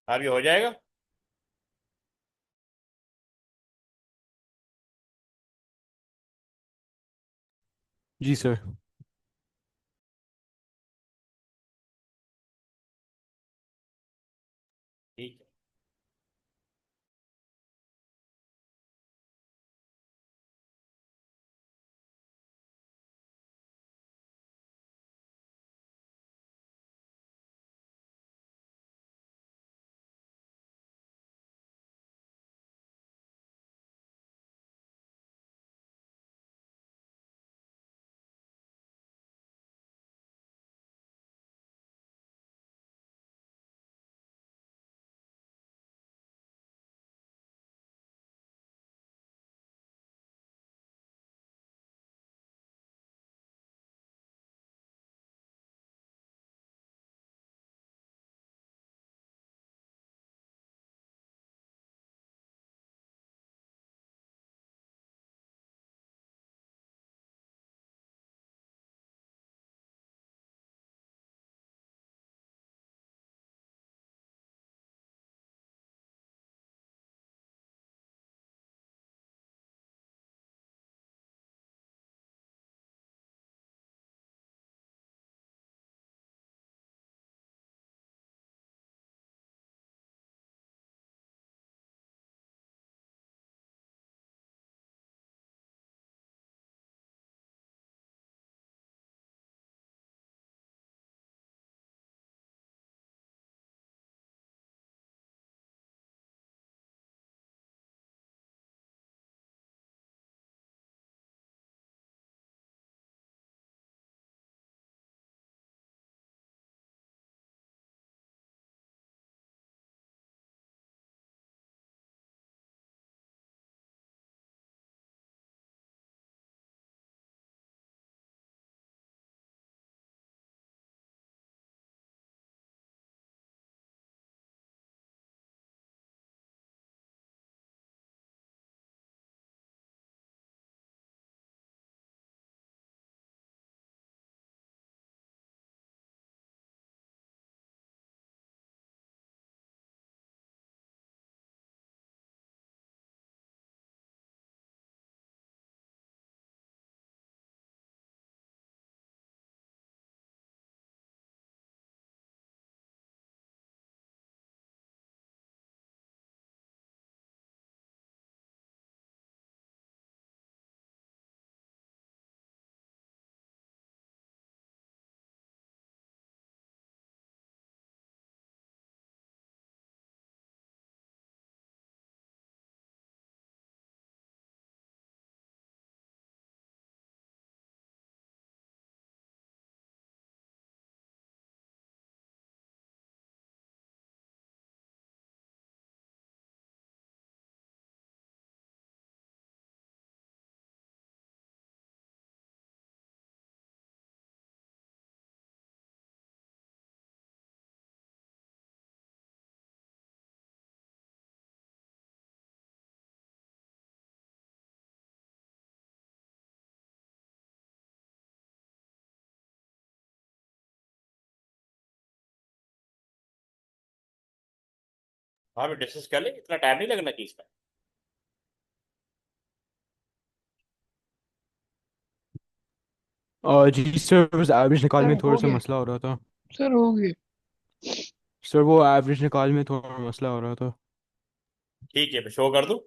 अब ये हो जाएगा। जी सर। ठीक है। हाँ भी डिस्कस कर ले, इतना टाइम नहीं लगना चीज में। और जी सर, बस एवरेज निकालने सर में थोड़ा हो सा गया। मसला हो रहा था। सर हो गया। सर वो एवरेज निकालने में थोड़ा मसला हो रहा था। ठीक है, मैं शो कर दूं।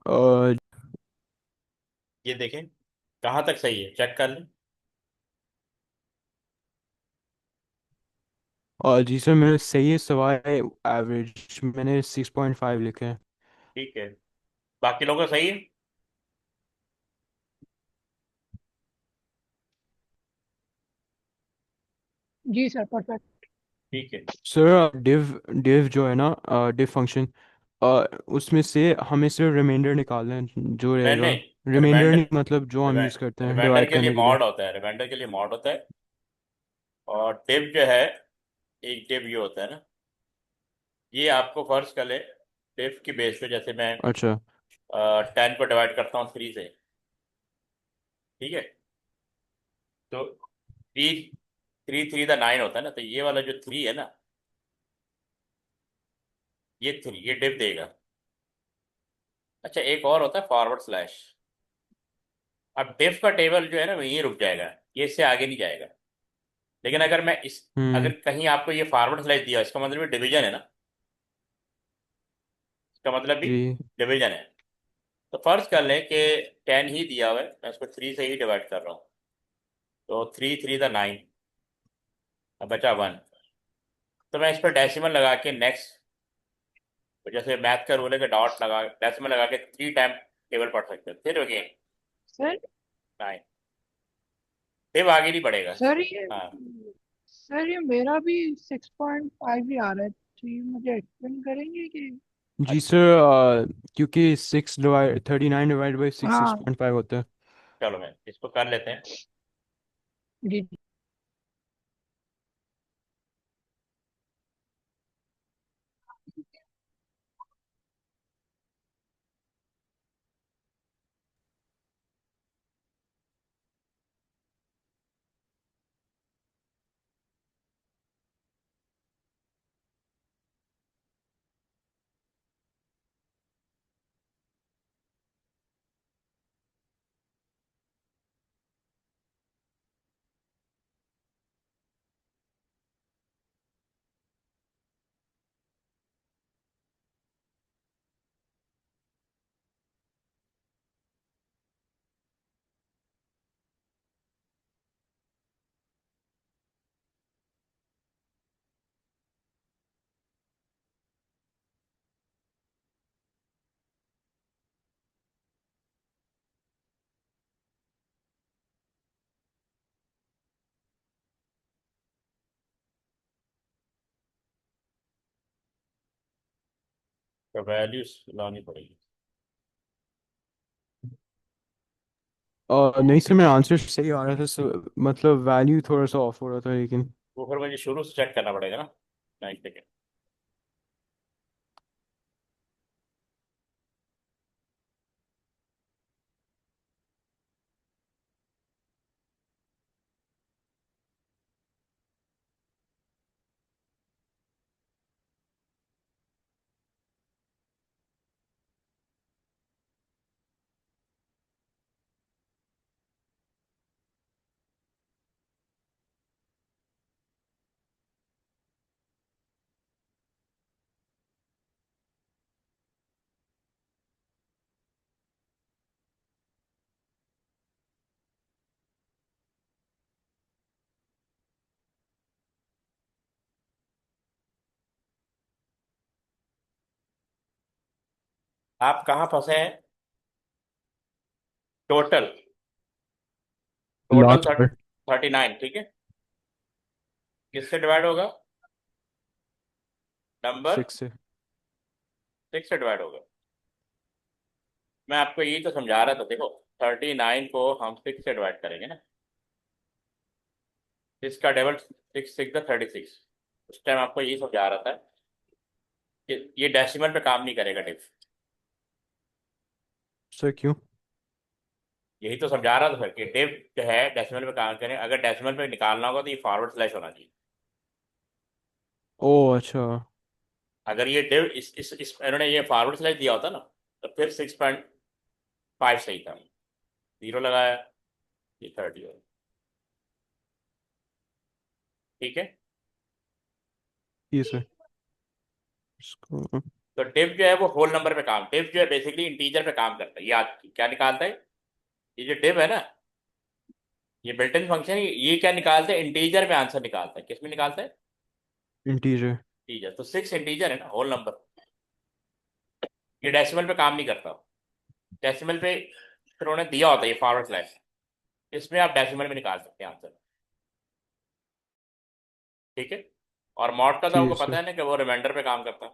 और ये देखें, कहाँ तक सही है चेक कर लें। जी सर, मैंने सही है सवाए एवरेज मैंने 6.5 लिखे हैं। ठीक है, बाकी लोगों का सही है। जी सर परफेक्ट। ठीक है। सर डिव डिव जो है ना, डिव फंक्शन, उसमें से हमें सिर्फ रिमाइंडर निकालना है जो नहीं रहेगा। नहीं, रिमाइंडर रिमाइंडर, नहीं, मतलब जो हम यूज़ करते हैं रिमाइंडर डिवाइड के लिए करने के लिए। मॉड होता है, रिमाइंडर के लिए मॉड होता है। और डिव जो है, एक डिव ये होता है ना, ये आपको फर्ज कर ले, डिव की बेस पे जैसे मैं अच्छा। 10 को डिवाइड करता हूँ 3 से। ठीक है, तो थ्री, थ्री थ्री द 9 होता है ना, तो ये वाला जो 3 है ना, ये 3 ये डिव देगा। अच्छा, एक और होता है फॉरवर्ड स्लैश। अब डिव का टेबल जो है ना वहीं रुक जाएगा, ये इससे आगे नहीं जाएगा। लेकिन अगर मैं इस, अगर हम्म। कहीं आपको ये फॉरवर्ड स्लैश दिया, इसका मतलब ये डिवीजन है ना, इसका मतलब भी जी। डिवीजन है। तो फर्ज कर लें कि 10 ही दिया हुआ है, मैं इसको 3 से ही डिवाइड कर रहा हूँ। तो 3 3 द 9, अब बचा 1। तो मैं इस पर डेसिमल लगा के नेक्स्ट, जैसे मैथ का रूल है कि डॉट लगा डेसिमल लगा के 3 टाइम टेबल पढ़ सकते हैं, फिर अगेन सर 9, फिर आगे नहीं बढ़ेगा। सर ये हाँ, सर ये मेरा भी 6.5 ही आ रहा है, तो ये मुझे एक्सप्लेन करेंगे कि। जी अच्छा, सर, क्योंकि 39 डिवाइड बाई 6 सिक्स हाँ। पॉइंट फाइव होता है। चलो मैं इसको कर लेते हैं। जी जी। तो वैल्यूज लानी पड़ेगी। नहीं सर, मेरा आंसर सही आ रहा था सर, मतलब वैल्यू थोड़ा सा ऑफ हो रहा था लेकिन। वो फिर मुझे शुरू से चेक करना पड़ेगा ना। 9 सेकेंड। आप कहाँ फंसे हैं? टोटल, टोटल लास्ट पर 39, ठीक है। किससे डिवाइड होगा? नंबर 6 से। 6 से डिवाइड होगा। मैं आपको यही तो समझा रहा था, देखो 39 को हम 6 से डिवाइड करेंगे ना, इसका डबल 6 6 द 36। उस टाइम आपको यही समझा रहा था कि ये डेसिमल पे काम नहीं करेगा डिफ। सर क्यों? यही तो समझा रहा था सर कि डिफ जो है डेसिमल पे काम करें, अगर डेसिमल पे निकालना होगा तो ये फॉरवर्ड स्लैश होना चाहिए। ओह अच्छा। अगर ये डिव इस इन्होंने ये फॉरवर्ड स्लैश दिया होता ना, तो फिर 6.5 सही था। 0 लगाया, ये 30 हो, ठीक है। जी सर। इसको तो डिव जो है वो होल नंबर पे काम, डिव जो है बेसिकली इंटीजर पे काम करता है। याद क्या निकालता है, ये जो डिव है ना, ये बिल्ट इन फंक्शन, ये क्या निकालता है, इंटीजर में आंसर निकालता है। किस में निकालता है, इंटीजर। इंटीजर। तो 6 इंटीजर है ना, होल नंबर। ये डेसिमल पे काम नहीं करता। डेसिमल पे फिर उन्होंने दिया होता है ये फॉरवर्ड स्लैश, इसमें आप डेसिमल में निकाल सकते हैं आंसर, ठीक है। और मॉड का तो जी आपको पता सर। है ना कि वो रिमाइंडर पे काम करता है,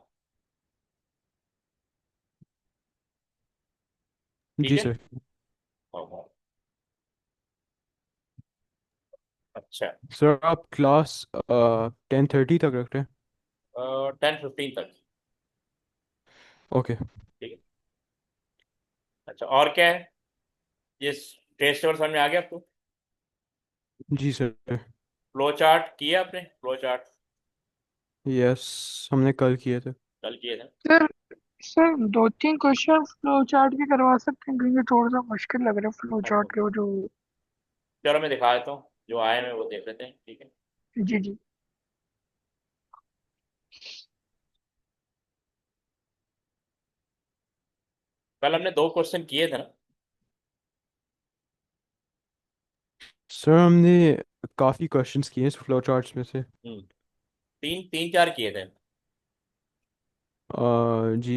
ठीक जी है। सर। और- अच्छा, सर आप क्लास 10:30 तक रखते हैं? 10:15 तक, ओके। ठीक है। अच्छा, और क्या है, ये टेस्ट और समझ में आ गया आपको। जी सर। फ्लो चार्ट किया आपने, फ्लो चार्ट यस, हमने कल किए थे। कल किए थे। Sir sir 2-3 question flow chart के करवा सकते हैं, क्योंकि थोड़ा सा मुश्किल लग रहा है फ्लो अच्छा, चार्ट के वो जो। चलो मैं दिखा देता हूँ, जो आए हैं वो देख लेते हैं, ठीक है। जी जी। कल हमने 2 क्वेश्चन किए थे ना। सर हमने काफ़ी क्वेश्चंस किए इस फ्लो चार्ट्स में से। हम्म, 3-4 किए थे। जी।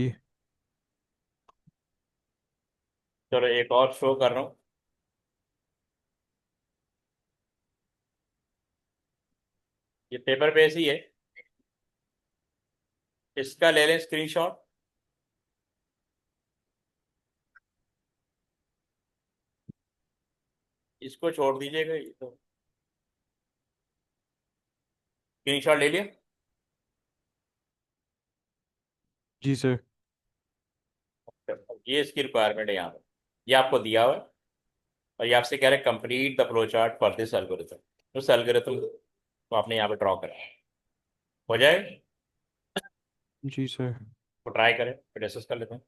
चलो एक और शो कर रहा हूँ, ये पेपर बेस ही है, इसका ले लें स्क्रीनशॉट। इसको छोड़ दीजिएगा, ये तो स्क्रीनशॉट ले लिया। जी सर। ये इसकी रिक्वायरमेंट है यहाँ पे, ये आपको दिया हुआ है, और ये आपसे कह रहे हैं complete the flow chart for this algorithm. उस एल्गोरिथम को आपने यहाँ पे ड्रॉ करा है, हो जाएगा। जी सर। तो ट्राई करें, फिर डिस्कस कर लेते हैं।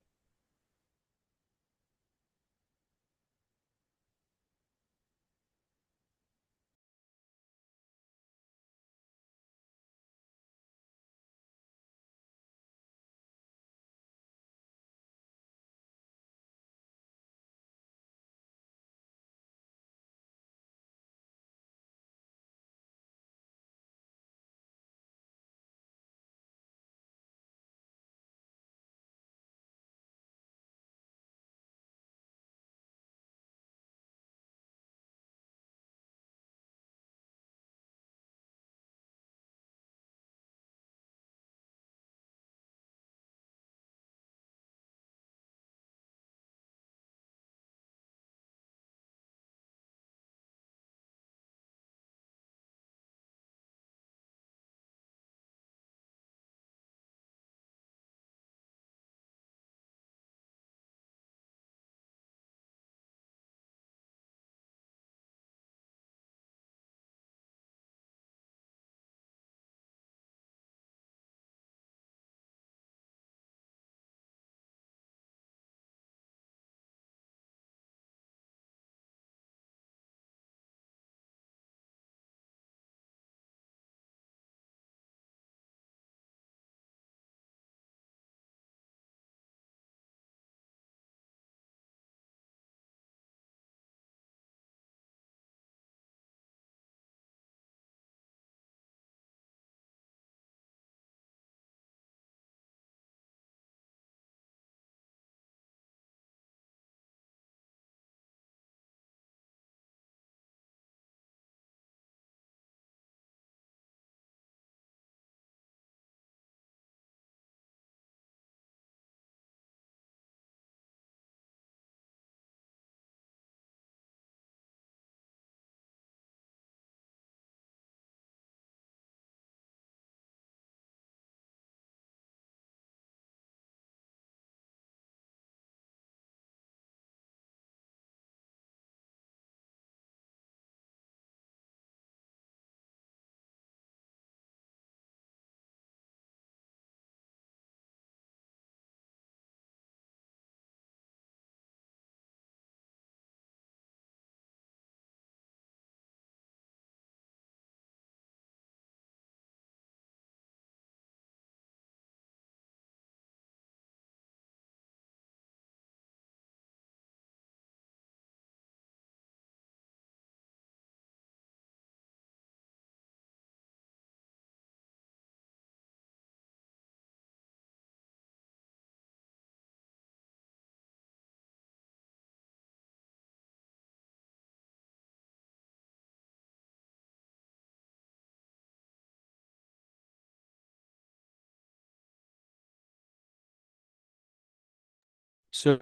सर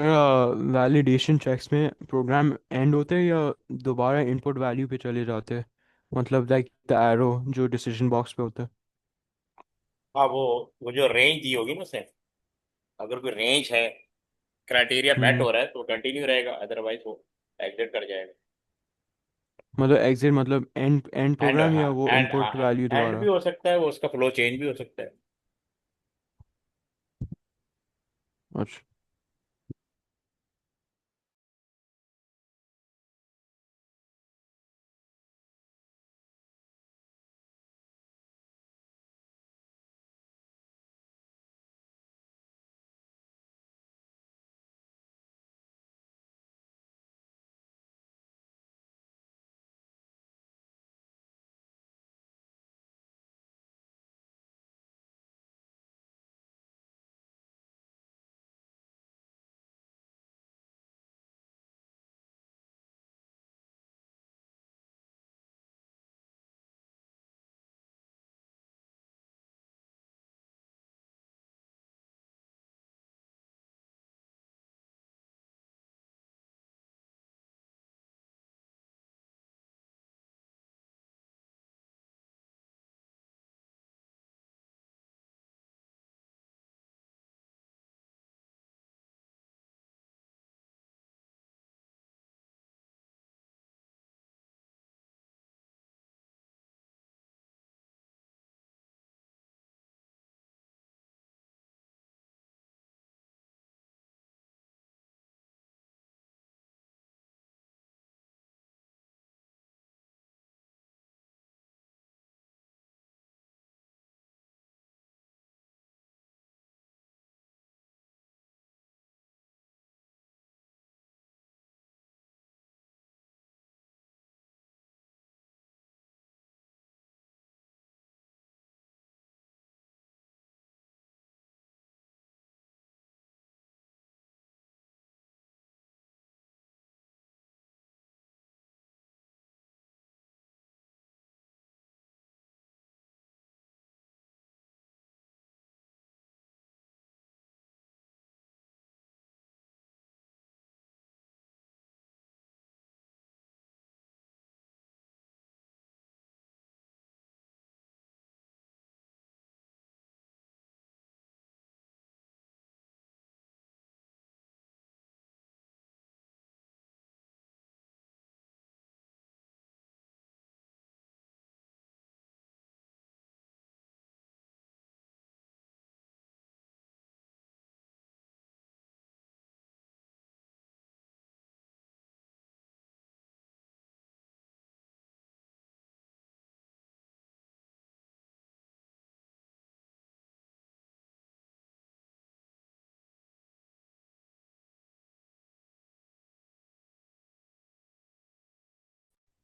वैलिडेशन चेक्स में प्रोग्राम एंड होते हैं या दोबारा इनपुट वैल्यू पे चले जाते हैं, मतलब लाइक द एरो जो डिसीजन बॉक्स पे होता है। हाँ, वो जो रेंज दी होगी ना उसने, अगर कोई रेंज है, क्राइटेरिया मेट हम्म। हो रहा है तो कंटिन्यू रहेगा, अदरवाइज वो एग्जिट कर जाएगा। मतलब एग्जिट मतलब एंड एंड एंड प्रोग्राम हाँ, या वो एंड हाँ, इनपुट वैल्यू एंड भी दोबारा। हो सकता है, वो उसका फ्लो चेंज भी हो सकता है। अच्छा।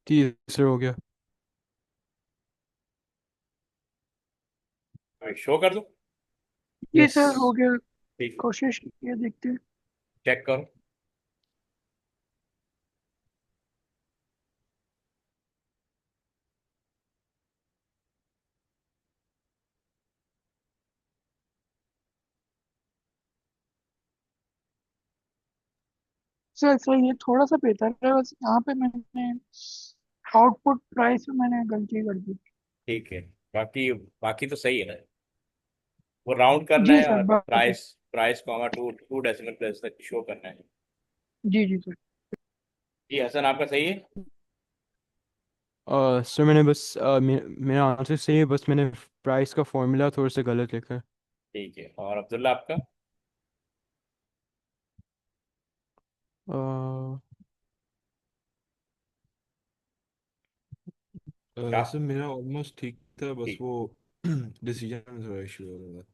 तीसरा हो गया। शो कर दो। जी यस। सर, हो गया। ठीक, कोशिश किए, देखते हैं। चेक करो। सर सर, ये थोड़ा सा बेहतर है, बस यहाँ पे मैंने आउटपुट प्राइस में मैंने गलती कर दी। ठीक है, बाकी बाकी तो सही है ना। वो राउंड करना जी है सर, और बाकी। Price price comma two two decimal place तक शो करना है। जी जी सर। जी हसन, आपका सही है। सर मैंने बस मेरा आंसर सही है, बस मैंने प्राइस का फॉर्मूला थोड़ा सा गलत लिखा है। ठीक है, और अब्दुल्ला आपका। अ, क्या। सर मेरा ऑलमोस्ट ठीक था, बस ठीक। वो डिसीजन में थोड़ा इशू हो रहा था।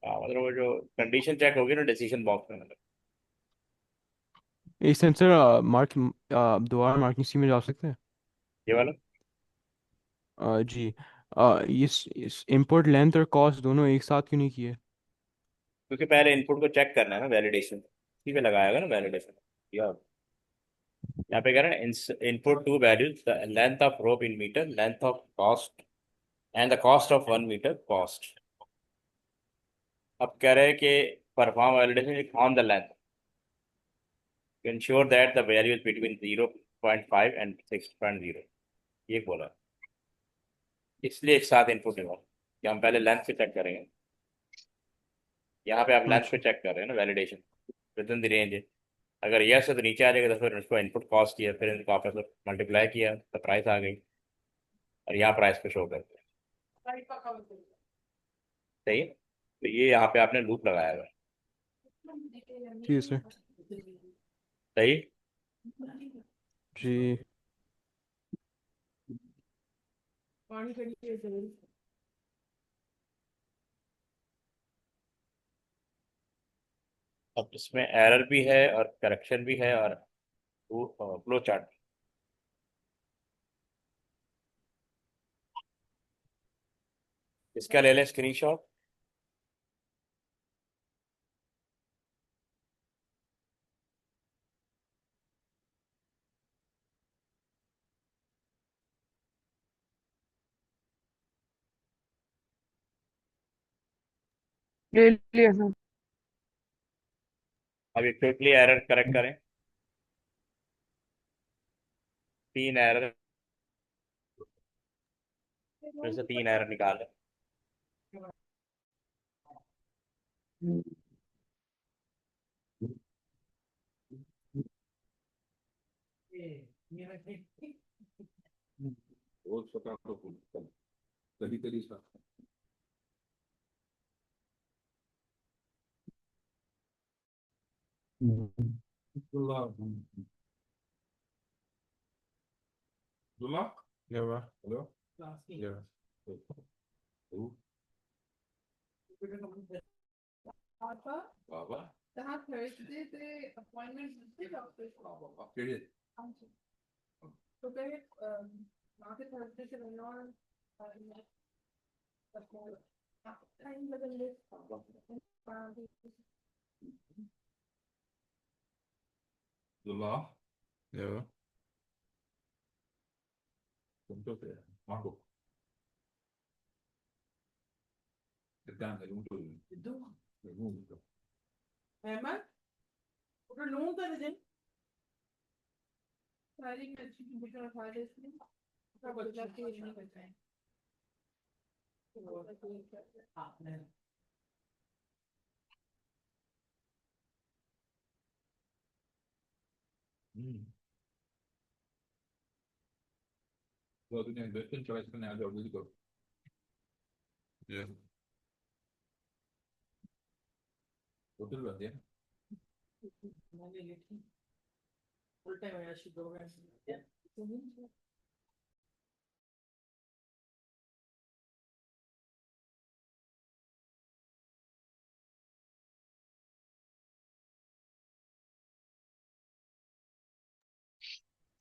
हाँ, मतलब वो जो कंडीशन चेक होगी ना डिसीजन बॉक्स में, मतलब एक सेंसर मार्क दोबारा मार्किंग सी में जा सकते हैं। ये वाला। जी। इस इंपोर्ट लेंथ और कॉस्ट दोनों एक साथ क्यों नहीं किए? क्योंकि पहले इनपुट को चेक करना है ना, वैलिडेशन इसी पे लगाएगा ना वैलिडेशन। या यहाँ पे कह रहे हैं input two values the length of rope in metre, length of cost and the cost of 1 metre cost. अब कह रहे हैं कि perform validation on the length. to ensure that the value is between 0.5 and 6.0, ये बोला। इसलिए एक साथ इनपुट लेगा कि हम पहले लेंथ पे चेक करेंगे। यहाँ पे आप लेंथ पे अच्छा चेक कर रहे हैं ना, validation with in the range है। अगर यस है तो नीचे आ जाएगा, तो फिर उसको इनपुट कॉस्ट किया, फिर इनको आपस में मल्टीप्लाई किया तो प्राइस आ गई, और यहाँ प्राइस पे शो करते हैं। सही है, तो ये यहाँ पे आपने लूप लगाया हुआ है। जी सर। सही। जी अब इसमें एरर भी है और करेक्शन भी है और फ्लो चार्ट। इसका ले लें स्क्रीनशॉट। ले लिया सर। अभी क्विकली एरर करेक्ट करें। 3 एरर, फिर से 3 एरर निकालें। क्या हुआ? क्या? क्या हुआ? Yeah.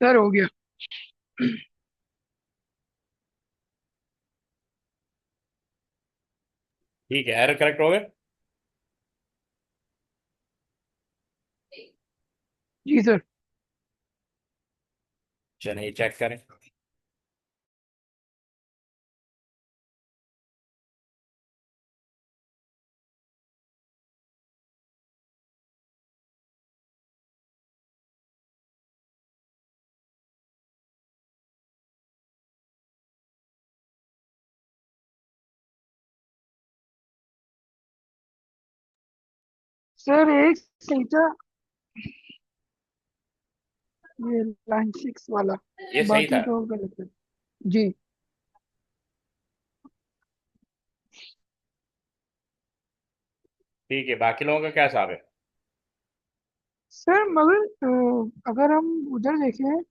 सर हो गया। ठीक है, एरर करेक्ट हो गए। जी सर। चलिए चेक करें। सर एक सही था, ये लाइन 6 वाला, ये सही बाकी था। तो गलत है। जी ठीक है, बाकी लोगों का क्या हिसाब है? सर, मगर अगर हम उधर देखें,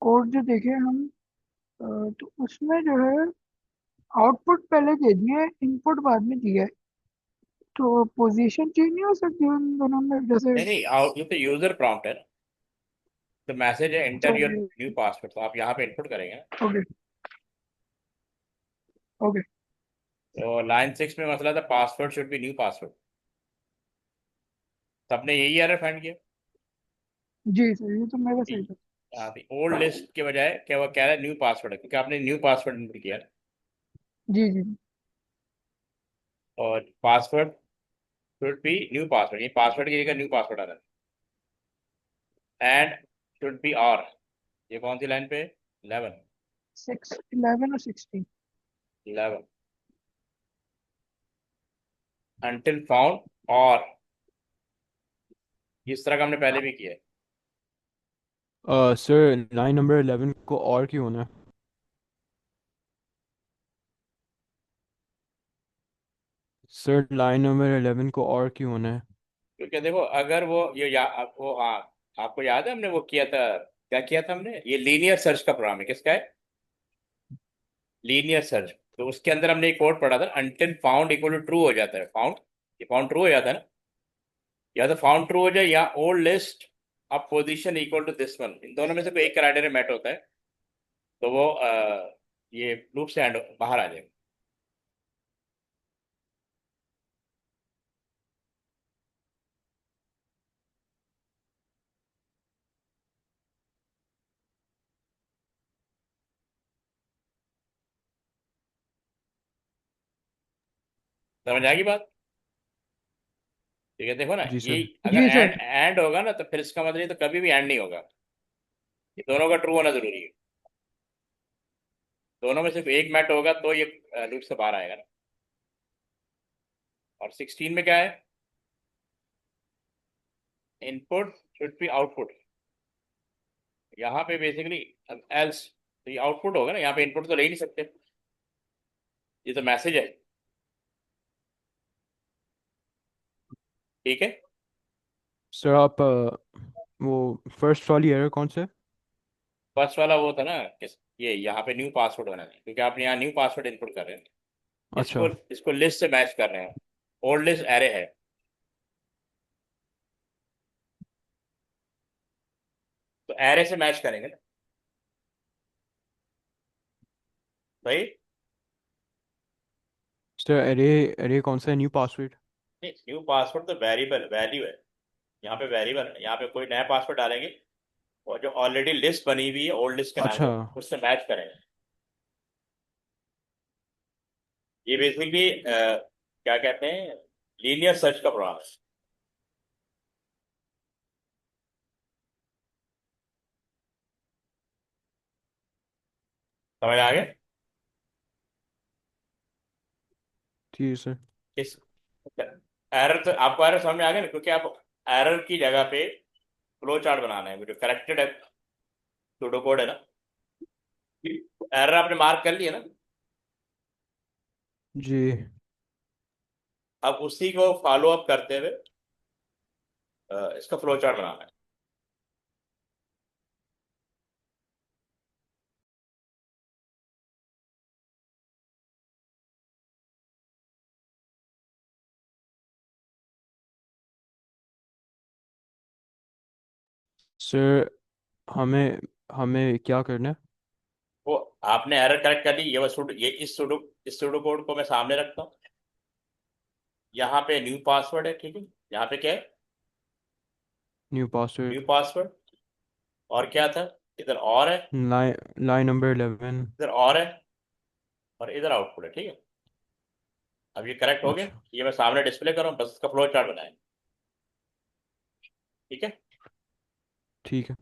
कोड जो देखें हम, तो उसमें जो है आउटपुट पहले दे दिया है, इनपुट बाद में दिया है, तो पोजीशन चेंज नहीं हो सकती उन दोनों में जैसे? नहीं नहीं, ये तो यूजर प्रॉम्प्ट है ना, तो मैसेज है तो एंटर योर न्यू पासवर्ड, तो आप यहाँ पे इनपुट करेंगे ना। Okay okay. तो लाइन 6 में मसला था password should be new password, सबने यही एरर फाइंड किया। जी सर, ये तो मेरा सही था। ओल्ड लिस्ट के बजाय क्या वो कह रहा है न्यू पासवर्ड है, क्योंकि आपने न्यू पासवर्ड इनपुट किया है। जी जी और password should be new password, ये पासवर्ड की जगह न्यू पासवर्ड आ रहा है। एंड शुड बी और, ये कौन सी लाइन पे? 11। 11 और 16। 11 until found और, इस तरह का हमने पहले भी किया है। सर लाइन नंबर 11 को और क्यों होना है? सर लाइन नंबर 11 को और क्यों होना है? क्योंकि देखो अगर वो वो हाँ, आपको याद है हमने वो किया था, क्या किया था हमने? ये लीनियर सर्च का प्रोग्राम है, किसका है? Linear search. तो उसके अंदर हमने एक कोड पढ़ा था, until found equal to true हो जाता है, फाउंड, ये फाउंड ट्रू हो जाता है ना, या तो फाउंड ट्रू हो जाए या ओल्ड लिस्ट अब position equal to this one, इन दोनों में से कोई एक क्राइटेरिया मैट होता है, तो वो ये लूप से बाहर आ जाएगा। समझ आएगी बात? ठीक है, देखो ना, जी ये सर। अगर जी एंड सर। एंड होगा ना तो फिर इसका मतलब ये तो कभी भी एंड नहीं होगा, ये दोनों का ट्रू होना जरूरी है, दोनों में सिर्फ एक मैट होगा तो ये लूप से बाहर आएगा ना। और 16 में क्या है? इनपुट शुड बी आउटपुट, यहाँ पे बेसिकली एल्स, तो ये आउटपुट होगा ना, यहाँ पे इनपुट तो ले ही नहीं सकते, ये तो मैसेज है। ठीक है, सर आप वो फर्स्ट वाली एरर कौन सा है? फर्स्ट वाला वो था ना, ये यहाँ पे न्यू पासवर्ड होना है, क्योंकि आप यहाँ न्यू पासवर्ड इनपुट कर रहे हैं, इसको अच्छा इसको लिस्ट से मैच कर रहे हैं, ओल्ड लिस्ट एरे है, तो एरे से मैच करेंगे ना भाई। सर एरे एरे कौन सा है? New password? नहीं, न्यू पासवर्ड तो वेरिएबल वैल्यू है, यहाँ पे वेरिएबल है, यहाँ पे कोई नया पासवर्ड डालेंगे और जो ऑलरेडी लिस्ट बनी हुई है ओल्ड लिस्ट के नाम अच्छा पे उससे मैच करेंगे। ये बेसिकली क्या कहते हैं, लीनियर सर्च का प्रोग्राम है। समझ आ गया? ठीक है सर। इस एरर तो आपको एरर समझ में आ गया ना, क्योंकि आप एरर की जगह पे फ्लो चार्ट बनाना है, जो करेक्टेड है सूडो कोड है ना, एरर आपने मार्क कर लिया ना, जी अब उसी को फॉलो अप करते हुए इसका फ्लो चार्ट बनाना है। सर हमें हमें क्या करना है? वो आपने एरर करेक्ट कर ली, ये बस ये इस सूडो कोड को मैं सामने रखता हूँ, यहाँ पे न्यू पासवर्ड है, ठीक है, यहाँ पे क्या है? New new password. पासवर्ड, और क्या था? इधर और है, लाइन लाइन नंबर 11। इधर और है, और इधर आउटपुट है, ठीक है। अब ये करेक्ट हो गया, अच्छा ये मैं सामने डिस्प्ले कर रहा हूँ, बस इसका फ्लो चार्ट बनाए, ठीक है। ठीक है।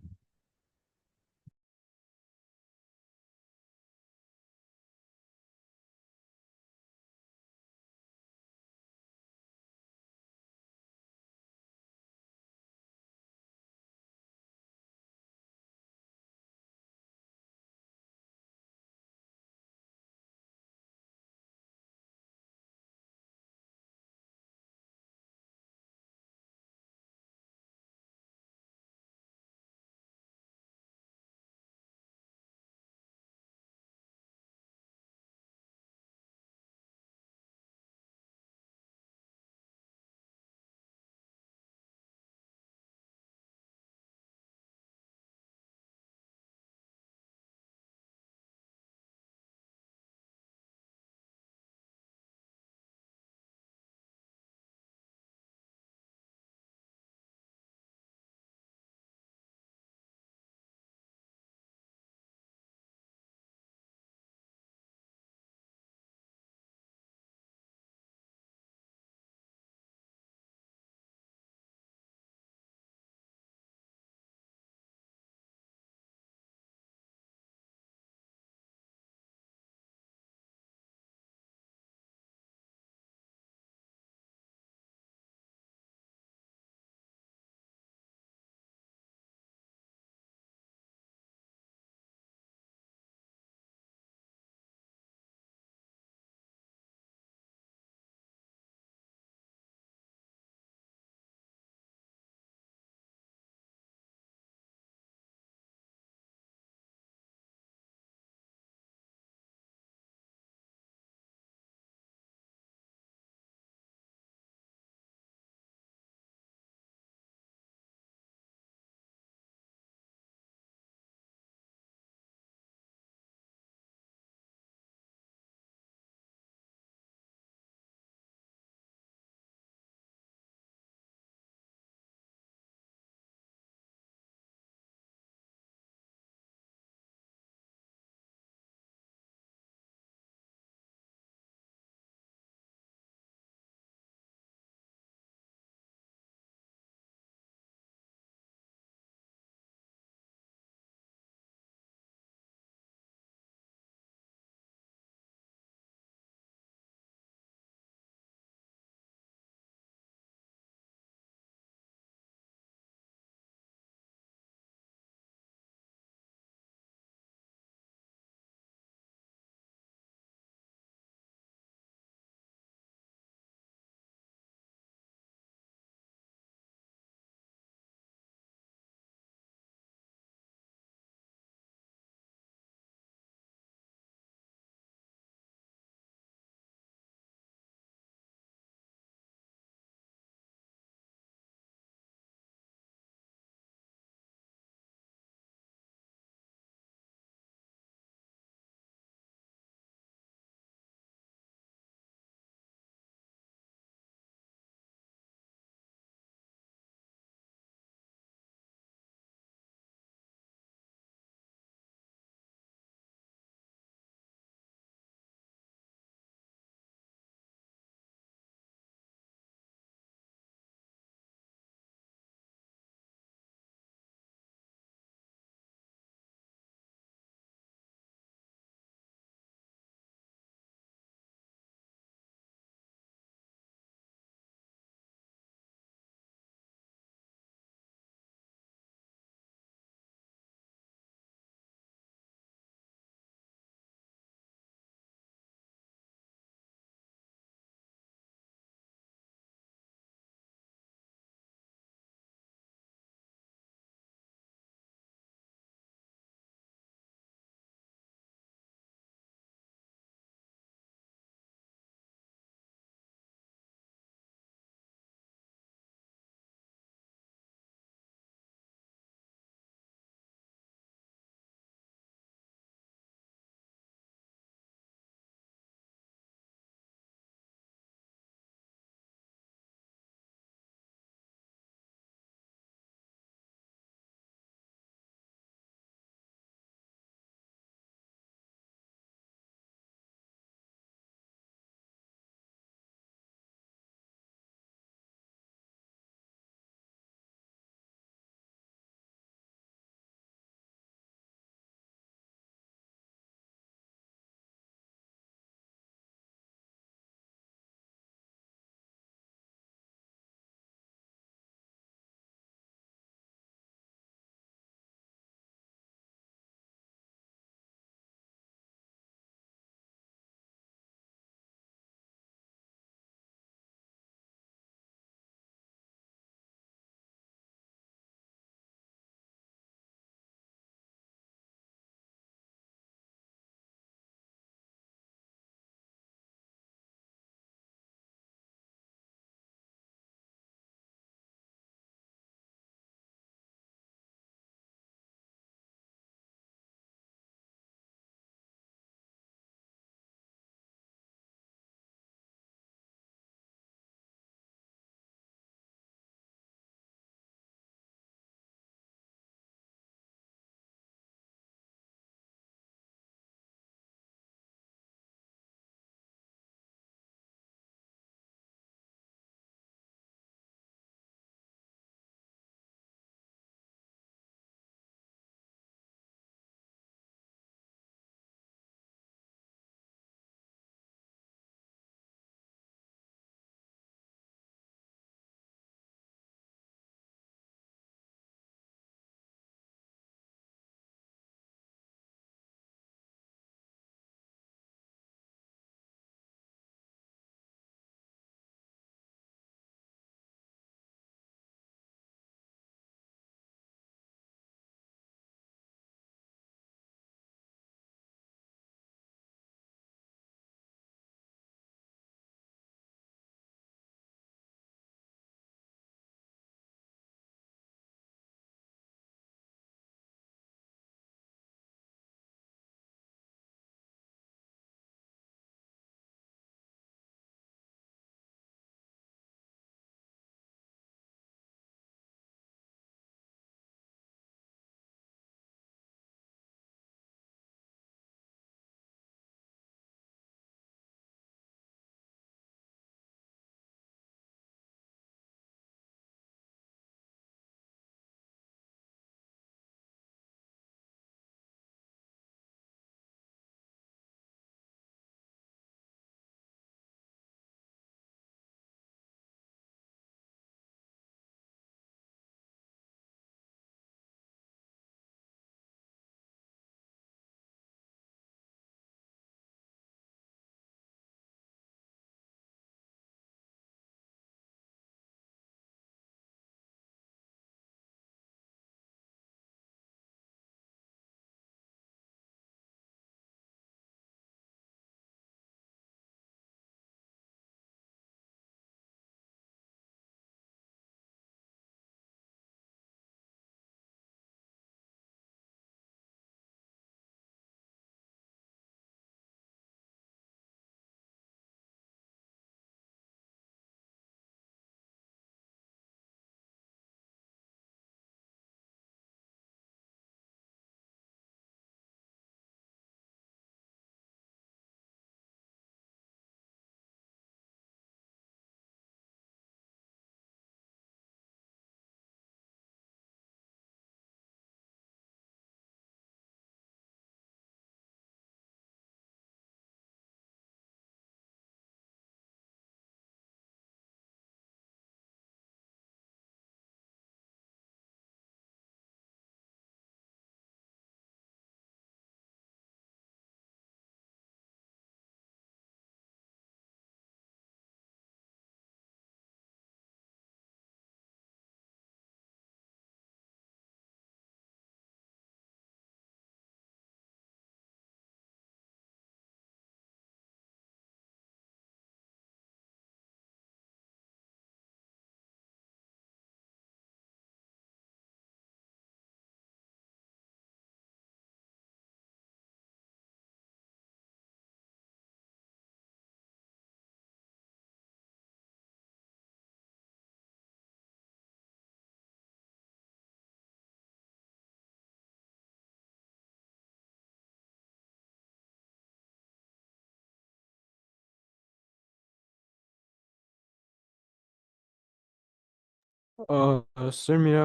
सर मेरा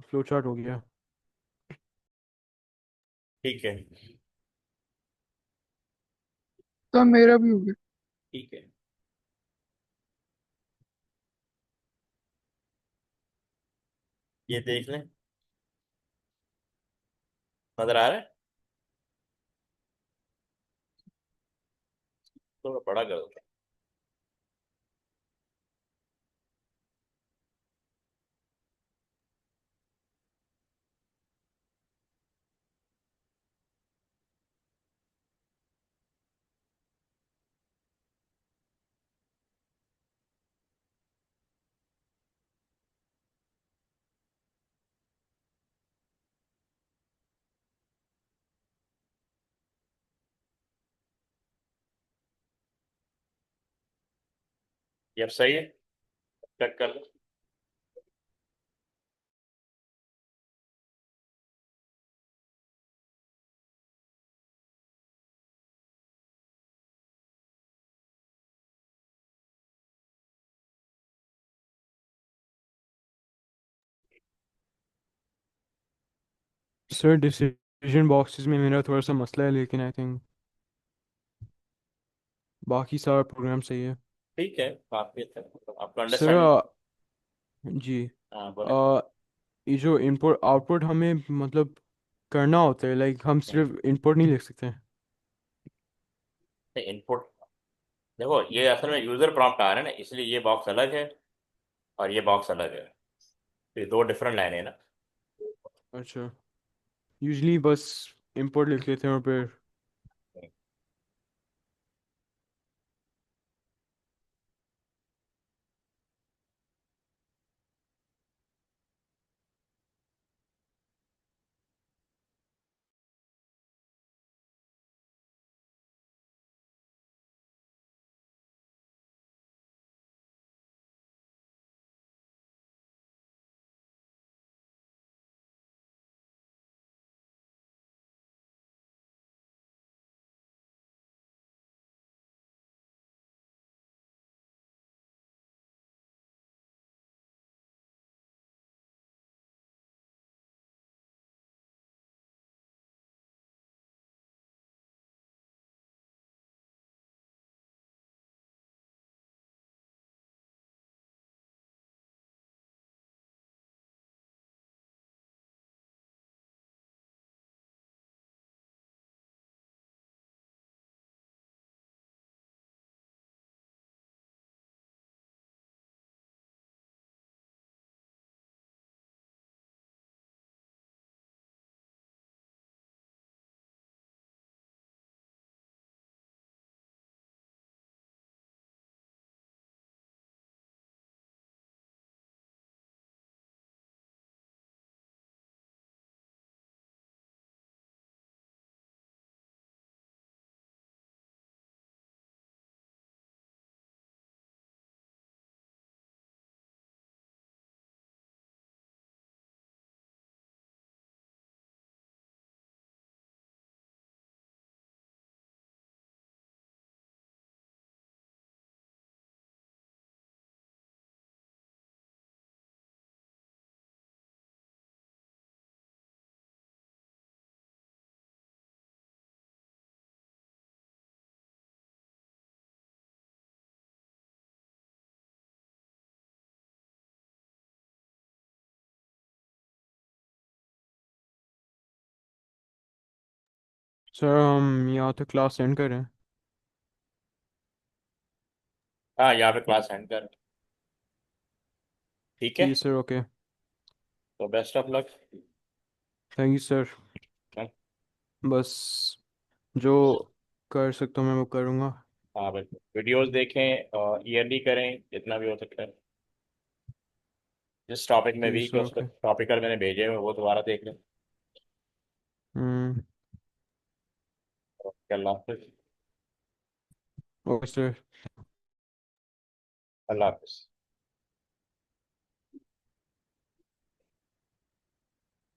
फ्लो चार्ट हो गया। ठीक है। तो मेरा भी हो गया। ठीक है, ये देख लें, नजर आ रहा है? थोड़ा बड़ा कर दो। ये अब सही है, चेक कर लो। सर डिसीजन बॉक्सेस में मेरा थोड़ा सा मसला है, लेकिन आई थिंक बाकी सारा प्रोग्राम सही है। ठीक है, काफी अच्छा, आपका सर अंडरस्टैंडिंग। जी, हाँ बोले। आ, ये जो इनपुट आउटपुट हमें मतलब करना होता है, लाइक हम सिर्फ इनपुट नहीं लिख सकते हैं। इनपुट, देखो ये असल में यूजर प्रॉम्प्ट आ रहा है ना, इसलिए ये बॉक्स अलग है और ये बॉक्स अलग है, तो ये दो डिफरेंट लाइन है ना। अच्छा, यूजली बस इनपुट लिख लेते हैं और फिर सर हम यहाँ तक क्लास एंड करें। हाँ, यहाँ पे क्लास एंड कर। ठीक है, जी सर, ओके। तो best of luck. Thank you sir. बस जो कर सकता हूँ मैं वो करूँगा। हाँ भाई, वीडियोस देखें और ईयरली करें जितना भी हो सकता है। जिस टॉपिक में जी वीक है सर, उसका ओके। टॉपिकल मैंने भेजे हुए वो दोबारा देख लें। हम्म। अल्लाह हाफिज। Okay sir. अल्लाह हाफिज।